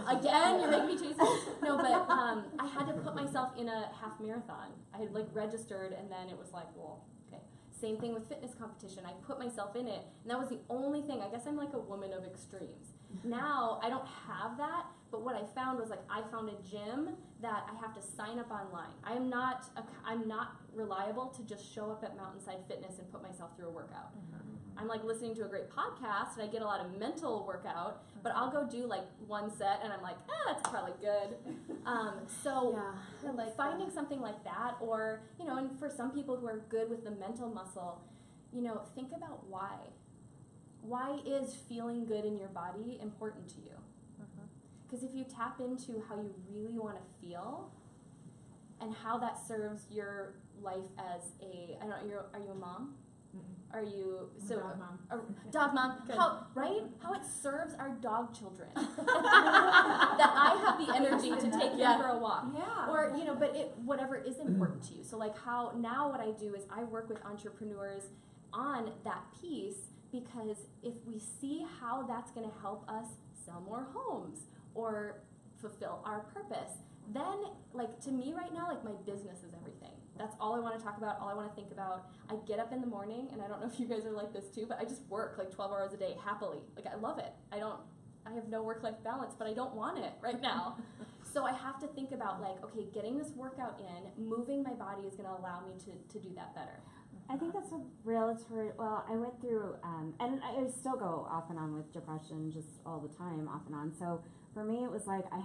Again, you're making me chase me. No, but I had to put myself in a half marathon. I had like registered, and then it was like, well, okay. Same thing with fitness competition. I put myself in it, and that was the only thing. I guess I'm like a woman of extremes. Now I don't have that, but what I found was like I found a gym that I have to sign up online. I'm not reliable to just show up at Mountainside Fitness and put myself through a workout. I'm like listening to a great podcast and I get a lot of mental workout, but I'll go do like one set and I'm like, that's probably good. So I like finding something like that, or, you know, and for some people who are good with the mental muscle, you know, think about why. Why is feeling good in your body important to you? Because if you tap into how you really want to feel and how that serves your life as a, I don't know, are you a mom? Are you Dog mom. Dog mom? How it serves our dog children that I have the energy to take them for a walk, or you know, but whatever is important to you. So like how now what I do is I work with entrepreneurs on that piece, because if we see how that's going to help us sell more homes or fulfill our purpose, then like to me right now, like my business is everything. That's all I want to talk about, all I want to think about. I get up in the morning, and I don't know if you guys are like this too, but I just work like 12 hours a day happily. Like I love it. I have no work-life balance, but I don't want it right now. So I have to think about like, okay, getting this workout in, moving my body is going to allow me to do that better. I think that's a I went through, and I still go off and on with depression just all the time, off and on. So for me, it was like, I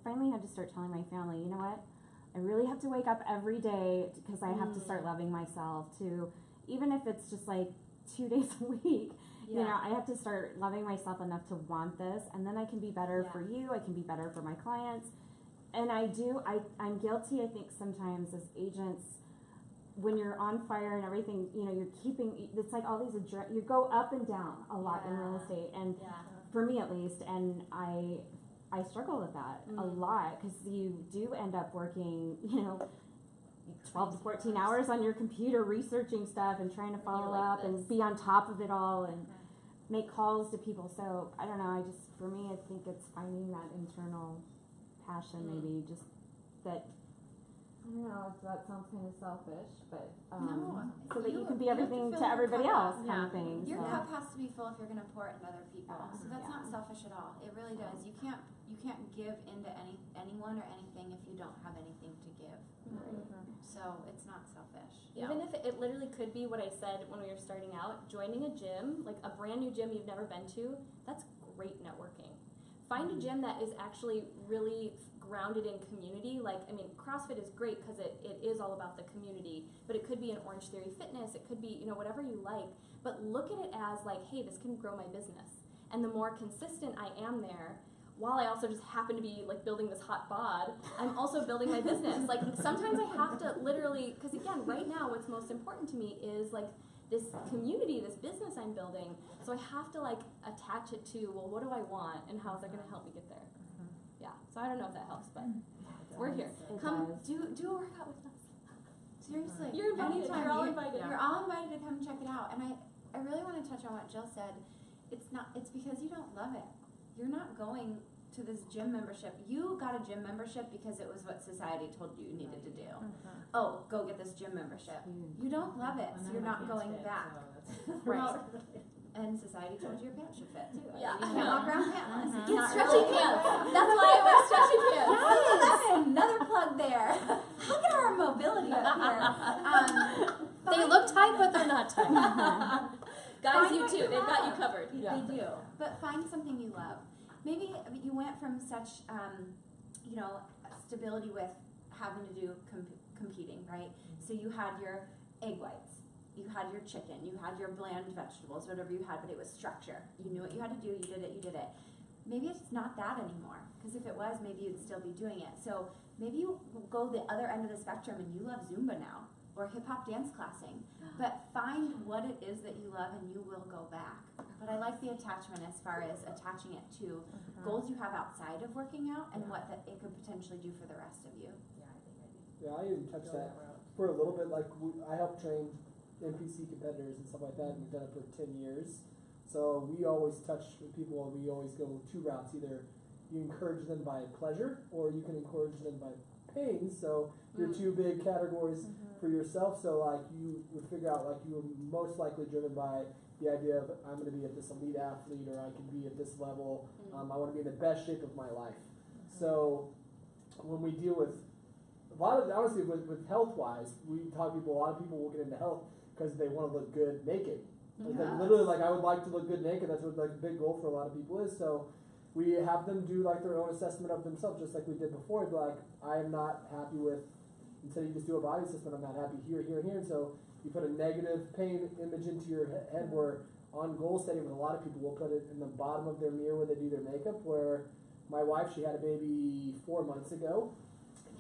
finally had to start telling my family, you know what? I really have to wake up every day because I have to start loving myself too. Even if it's just like 2 days a week, you know, I have to start loving myself enough to want this, and then I can be better for you, I can be better for my clients. And I'm guilty, I think, sometimes as agents, when you're on fire and everything, you know, it's like all these, you go up and down a lot in real estate, and for me at least, and I struggle with that a lot, because you do end up working, you know, 12 to 14 hours on your computer researching stuff and trying to follow up and be on top of it all and make calls to people. So I don't know, for me, I think it's finding that internal passion, maybe just that. I don't know if that sounds kind of selfish, but so that you can be everything to everybody else, kind of thing. Your so. cup has to be full if you're going to pour it in other people. So that's not selfish at all. It really does. You can't give into anyone or anything if you don't have anything to give. So it's not selfish. Even if it literally could be what I said when we were starting out, joining a gym, like a brand new gym you've never been to, that's great networking. Find a gym that is actually really grounded in community. Like, I mean, CrossFit is great because it is all about the community, but it could be an Orange Theory Fitness, it could be, you know, whatever you like, but look at it as like, hey, this can grow my business. And the more consistent I am there, while I also just happen to be like building this hot bod, I'm also building my business. Like sometimes I have to literally, because again, right now what's most important to me is like this community, this business I'm building. So I have to like attach it to, well, what do I want and how is that going to help me get there? Yeah, so I don't know if that helps, but we're here. Come do a workout with us. Seriously. You're invited. Anytime. You're all invited. You're all invited to come check it out. And I really want to touch on what Jill said. It's because you don't love it. You're not going to this gym membership. You got a gym membership because it was what society told you needed to do. Oh, go get this gym membership. You don't love it, so you're not going back. Right. And society told you your pants should fit too. Yeah. You can't walk around pantless. It's Get not stretchy really- pants. That's why I wear stretchy pants. Yes, another plug there. Look at our mobility up here. They look tight, but they're not tight. Guys, Find you what too. you They've got you love. covered. They do. But find something you love. Maybe you went from such, you know, stability with having to do competing, right? So you had your egg whites, you had your chicken, you had your bland vegetables, whatever you had, but it was structure. You knew what you had to do, you did it. Maybe it's not that anymore, because if it was, maybe you'd still be doing it. So maybe you go the other end of the spectrum and you love Zumba now, or hip-hop dance classing. But find what it is that you love and you will go back. But I like the attachment as far as attaching it to goals you have outside of working out and what that it could potentially do for the rest of you. Yeah, I even touched that for a little bit. Like I help train NPC competitors and stuff like that, and we've done it for 10 years. So we always touch with people, and we always go two routes. Either you encourage them by pleasure, or you can encourage them by pain. So your two big categories for yourself. So like you would figure out like you were most likely driven by the idea of I'm going to be at this elite athlete or I can be at this level. I want to be in the best shape of my life. So when we deal with a lot of, honestly, with health wise, we talk to people, a lot of people will get into health because they want to look good naked. It's like literally like I would like to look good naked. That's what like a big goal for a lot of people is. So we have them do like their own assessment of themselves, just like we did before. Like I am not happy with, instead you just do a body assessment, I'm not happy here, here, and here. And so you put a negative pain image into your head where on goal setting with a lot of people will put it in the bottom of their mirror where they do their makeup, where my wife, she had a baby 4 months ago.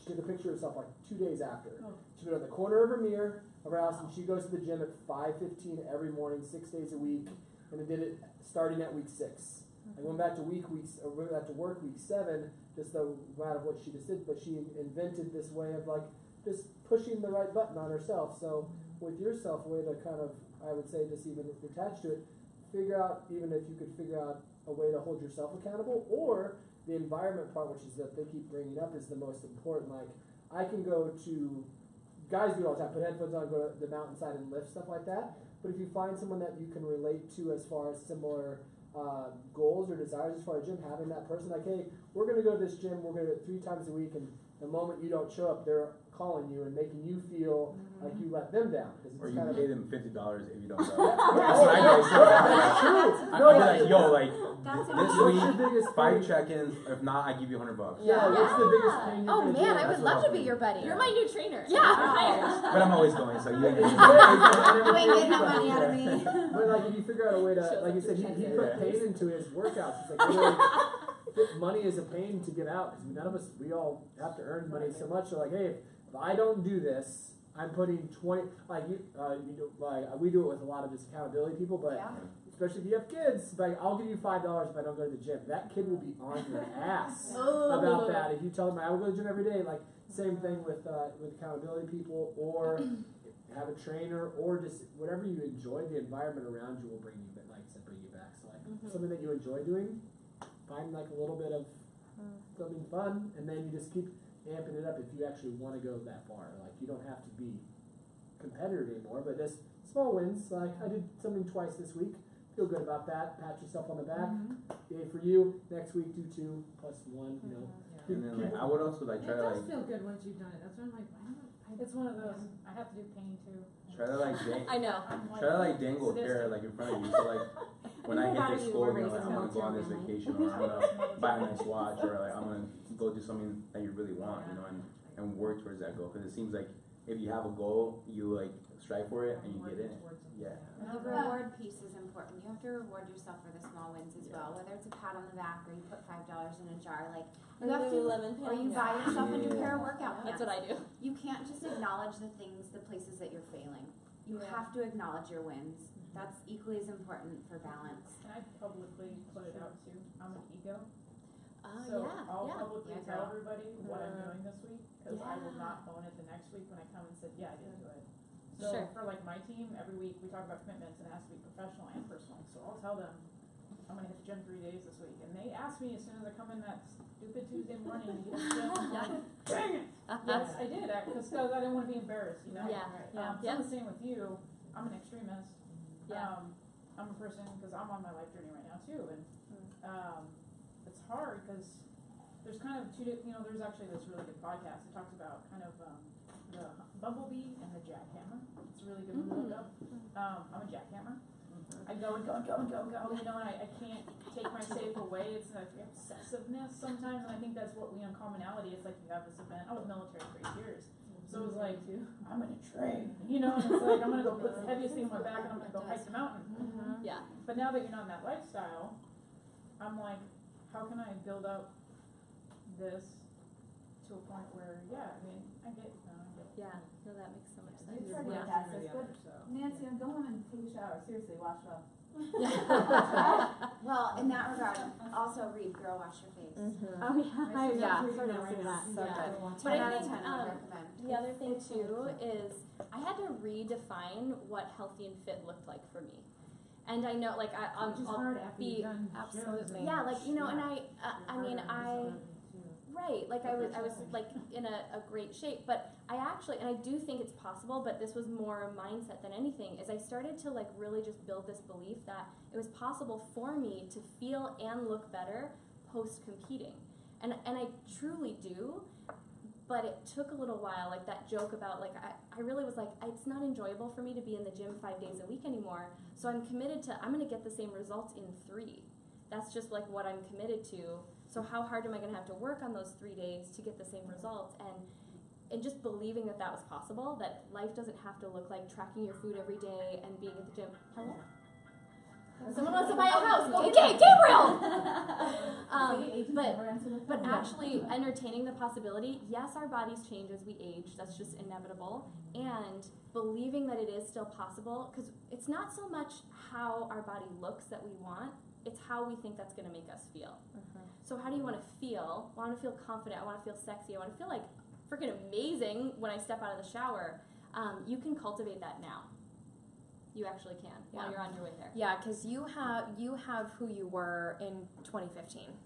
She took a picture of herself like 2 days after. She put it on the corner of her mirror of her house, and she goes to the gym at 5:15 every morning, 6 days a week, and it did it starting at week 6. I went back to went back to work week 7, just the amount of what she just did, but she invented this way of like just pushing the right button on herself. So with yourself, a way to kind of, I would say, just even attach to it, figure out, even if you could figure out a way to hold yourself accountable, or the environment part, which is that they keep bringing up, is the most important. Like, I can go to, guys do it all the time, put headphones on, go to the mountainside and lift, stuff like that. But if you find someone that you can relate to as far as similar goals or desires as far as gym, having that person like, hey, we're going to go to this gym, we're going to do it 3 times a week, and the moment you don't show up, they're calling you and making you feel like you let them down. Or It's you kind of pay them $50 if you don't go. That's what I do. That's true. I'd be like, yo, like, That's this What's your week, biggest 5 pain? check-ins. If not, I give you $100. Yeah, what's the biggest pain you're Oh gonna man, do? I would That's love what to be I'm your buddy. You're my new trainer. Yeah. But I'm always going, so you ain't You ain't getting no money out of me. But like, if you figure out a way to, Shows like you up said, to he check put in. pain into his workouts. It's like really, money is a pain to give out because none of us, we all have to earn money so much. So like, hey, if I don't do this, I'm putting 20. Like you do, like we do it with a lot of just accountability people, but especially if you have kids, like I'll give you $5 if I don't go to the gym. That kid will be on your ass about that. If you tell them I will go to the gym every day, like same thing with accountability people, or have a trainer, or just whatever you enjoy. The environment around you will bring you, like I said, bring you back. So like something that you enjoy doing, find like a little bit of something fun, and then you just keep amping it up if you actually want to go that far. Like you don't have to be competitive anymore, but just small wins. Like I did something twice this week. Feel good about that. Pat yourself on the back. Yay for you. Next week do 2 plus 1. You know. And then like, I would also like It try to does like feel good once you've done it. That's why I'm like, why don't I? It's one of those, I have to do pain too. try to like I know. try to like dangle a carrot like in front of you. So like when I hit this goal, you know, like I'm gonna go on this vacation, or I'm gonna buy a nice watch, or like I'm gonna go do something that you really want, you know, and work towards that goal. Because it seems like if you have a goal, you like strive for it and you get in it. Yeah. The reward piece is important. You have to reward yourself for the small wins as well. Whether it's a pat on the back or you put $5 in a jar, like you have to, Lululemon or you pants. buy yourself a new Yeah. pair of workout pants. That's what I do. You can't just acknowledge the things, the places that you're failing. You have to acknowledge your wins. That's equally as important for balance. And I publicly put it out too. I'm an ego. Oh So yeah, I'll yeah. publicly Yeah, tell girl. everybody what I'm doing this week, because I will Yeah. not own it the next week when I come and said, yeah, I didn't do it. So Sure. for like my team, every week we talk about commitments and it has to be professional and personal. So I'll tell them, I'm gonna hit the gym 3 days this week. And they ask me as soon as I come in that stupid Tuesday morning to get to the gym, I'm like, dang it! Yes, I did, because I didn't wanna be embarrassed, you know? Yeah, yeah. So the same with you. I'm an extremist. Yeah. I'm a person, because I'm on my life journey right now too, and it's hard because there's kind of there's actually this really good podcast that talks about kind of the bumblebee and the jackhammer. It's a really good one to look up. I'm a jackhammer. I go and go and go and go and go, you know, and I can't take my safe away. It's like obsessiveness sometimes, and I think that's what we have commonality. It's like you have this event. I was military for 8 years. So it was like, I'm gonna train, you know, and it's like, I'm gonna go put the heaviest thing on my back and I'm gonna go hike the mountain. Yeah. But now that you're not in that lifestyle, I'm like, how can I build up this to a point where, yeah, I mean, I get. Yeah. No, that makes so much sense. It's Yeah. fantastic, but Nancy, I'm going and take a shower. Seriously, wash it off. Well, in that regard, also read Girl Wash Your Face. Oh yeah, I Yeah. started to see that. So good. But 10 I out of think 10 would recommend. the other thing too is I had to redefine what healthy and fit looked like for me. And I know, like, I'll Which is hard after be you've done absolutely. Yeah, like, you know, and I mean, Right, like I was like in a great shape, but I actually, and I do think it's possible, but this was more mindset than anything, is I started to like really just build this belief that it was possible for me to feel and look better post-competing. And I truly do, but it took a little while, like that joke about like, I really was like, it's not enjoyable for me to be in the gym 5 days a week anymore, so I'm committed to, I'm gonna get the same results in 3. That's just like what I'm committed to. So how hard am I gonna have to work on those 3 days to get the same results? And just believing that that was possible, that life doesn't have to look like tracking your food every day and being at the gym. Hello? Someone wants to buy a house. Okay, Gabriel! But actually entertaining the possibility, yes, our bodies change as we age. That's just inevitable. And believing that it is still possible, because it's not so much how our body looks that we want, it's how we think that's going to make us feel. So how do you want to feel? I want to feel confident. I want to feel sexy. I want to feel like freaking amazing when I step out of the shower. You can cultivate that now. You actually can while you're on your way there. Yeah, because you have who you were in 2015,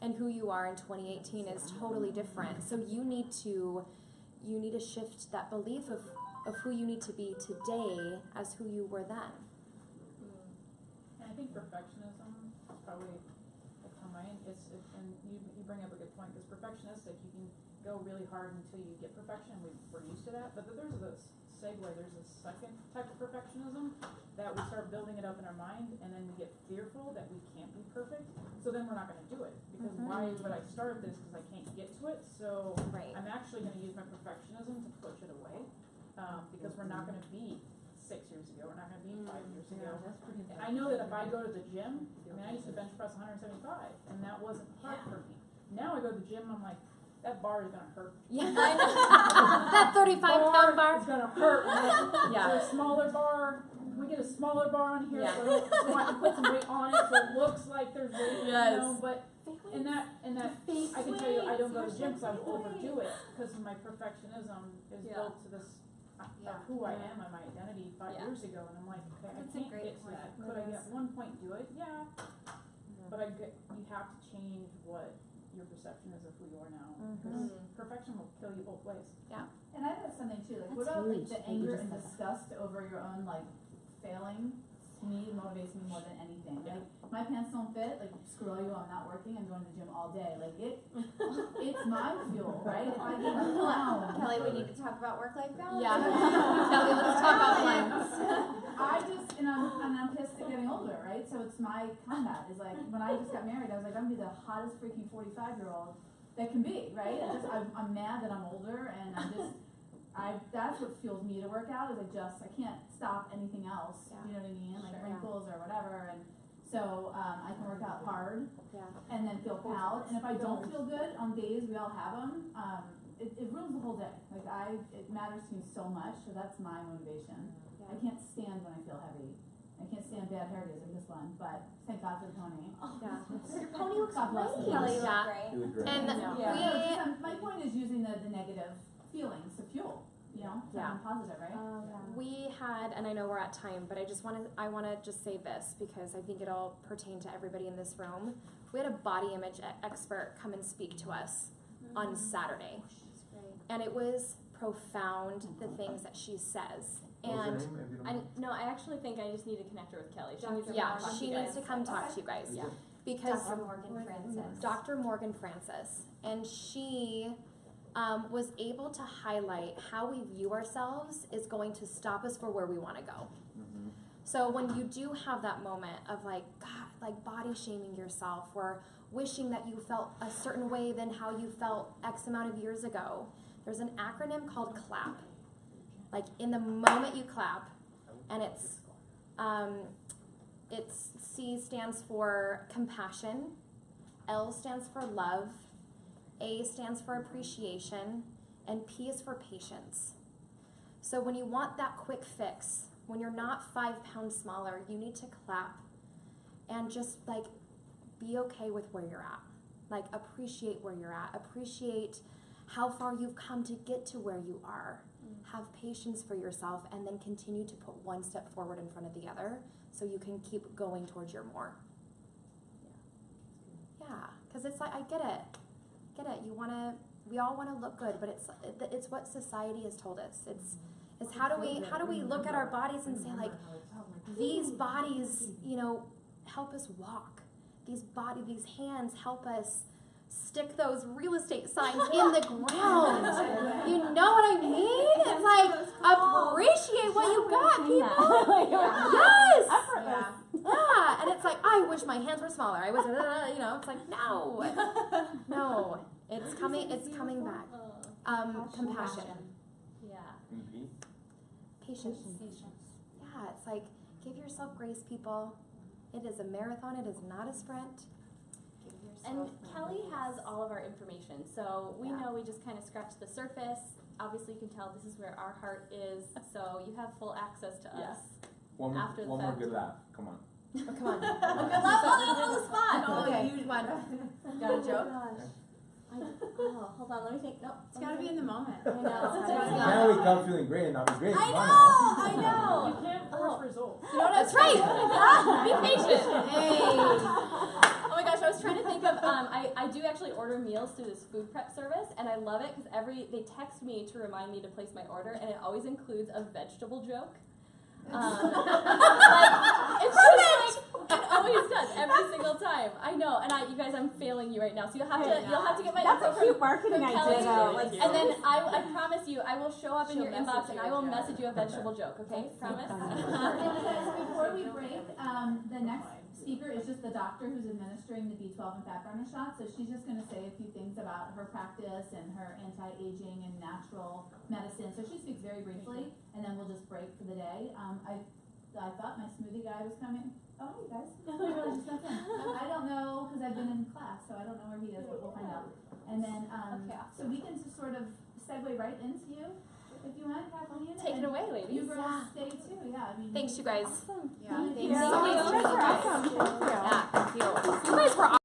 and who you are in 2018 is totally different. So you need to shift that belief of who you need to be today as who you were then. And I think perfectionism is probably like from my end. And you bring up a good point, because perfectionistic, you can go really hard until you get perfection. We're used to that, but there's this segue. There's a second type of perfectionism that we start building it up in our mind, and then we get fearful that we can't be perfect. So then we're not going to do it, because why would I start this? Because I can't get to it. So I'm actually going to use my perfectionism to push it away, because we're not going to be 6 years ago. We're not going to be 5 years ago. I know that if I go to the gym, I used to bench press 175, and that wasn't hard for me. Now I go to the gym, I'm like, that bar is gonna hurt. Yeah, I know. That 35-pound bar is gonna hurt. There's a smaller bar. We get a smaller bar on here, so I can put some weight on it, so it looks like there's weight. Yes. You know, but in that, I can tell you, I don't go to the gym because I will overdo it, because my perfectionism is built to this. Of who I am and my identity 5 years ago, and I'm like, okay, I can't get to that. Could I at one point do it? Yeah. But you have to change what your perception is of who you are now. Because perfection will kill you both ways. Yeah. And I know something too, like what about like the anger and disgust over your own like failing? To me, motivates me more than anything. Like my pants don't fit, like screw all you, I'm not working, I'm going to the gym all day. Like it's my fuel, right? If I get down. Kelly, we need to talk about work-life balance. Yeah. Kelly, let's talk about balance. And I'm pissed at getting older, right? So it's my combat. Is like when I just got married, I was like, I'm gonna be the hottest freaking 45-year-old that can be, right? I'm mad that I'm older, and that's what fuels me to work out. Is I can't stop anything else. You know what I mean? Like wrinkles or whatever. And so I can work out hard, and then feel proud. And if I don't feel good on days, we all have them. It ruins the whole day. Like it matters to me so much. So that's my motivation. I can't stand when I feel heavy. I can't stand bad hair days like this one, but thank God for the pony. Your pony looks great. Kelly, It was great. And my point is using the negative feelings to fuel, something positive, right? we had, and I know we're at time, but I want to just say this because I think it'll pertain to everybody in this room. We had a body image expert come and speak to us on Saturday, and it was profound, the things that she says. And I actually think I just need to connect her with Kelly. She needs to come talk to you guys. Yeah. Because Dr. Morgan Francis, and she was able to highlight how we view ourselves is going to stop us for where we want to go. So when you do have that moment of like, God, like body shaming yourself or wishing that you felt a certain way than how you felt X amount of years ago, there's an acronym called CLAP. Like in the moment you clap, and it's C stands for compassion, L stands for love, A stands for appreciation, and P is for patience. So when you want that quick fix, when you're not 5 pounds smaller, you need to clap and just like be okay with where you're at. Like appreciate where you're at. Appreciate how far you've come to get to where you are. Have patience for yourself, and then continue to put one step forward in front of the other so you can keep going towards your more. Yeah, because it's like, I get it. get it. We all wanna look good, but it's what society has told us. It's how do we look at our bodies and say like, these bodies, you know, help us walk. These hands help us stick those real estate signs in the ground. You know what I mean? It's like, appreciate what you got, people. Yes. Yeah. And it's like, I wish my hands were smaller. I wish, you know, it's like, no, it's coming back. Compassion. Yeah. Patience. Yeah, it's like, give yourself grace, people. It is a marathon, it is not a sprint. Give yourself And grace. Kelly has all of our information, so we know we just kind of scratched the surface. Obviously, you can tell this is where our heart is, so you have full access to us. One After the more fact. good laugh. Come on. Oh, come on. Good luck on the spot. Oh, Okay. huge one. Got a joke? Hold on, let me think. Nope. It's gotta be in the moment. I know. Now we come feeling great and I'll be great. I You know. can't force results. You know what? That's right. Be patient. Hey. Oh my gosh, I was trying to think of. I do actually order meals through this food prep service, and I love it because they text me to remind me to place my order, and it always includes a vegetable joke. It's just like it always does every single time. I know, and you guys, I'm failing you right now, so you'll have to get my That's info a cute from marketing Kelly. idea though. Like, And then I promise you, I will show up in She'll your inbox message and you I will a joke. message you a vegetable joke. Okay, promise. Before we break, the next speaker is just the doctor who's administering the B12 and fat burner shots. So she's just going to say a few things about her practice and her anti-aging and natural medicine. So she speaks very briefly, and then we'll just break for the day. I thought my smoothie guy was coming. Oh, hey guys. I really just snuck in. I don't know because I've been in class, so I don't know where he is, but we'll find out. And then, so we can just sort of segue right into you. If you want, Kathleen. Take it away, ladies. You girls stay too, yeah. I mean, Thanks, you guys. Awesome. Yeah. Thank you. So nice to meet you guys. Awesome. Thank you. Yeah, thank you. You guys were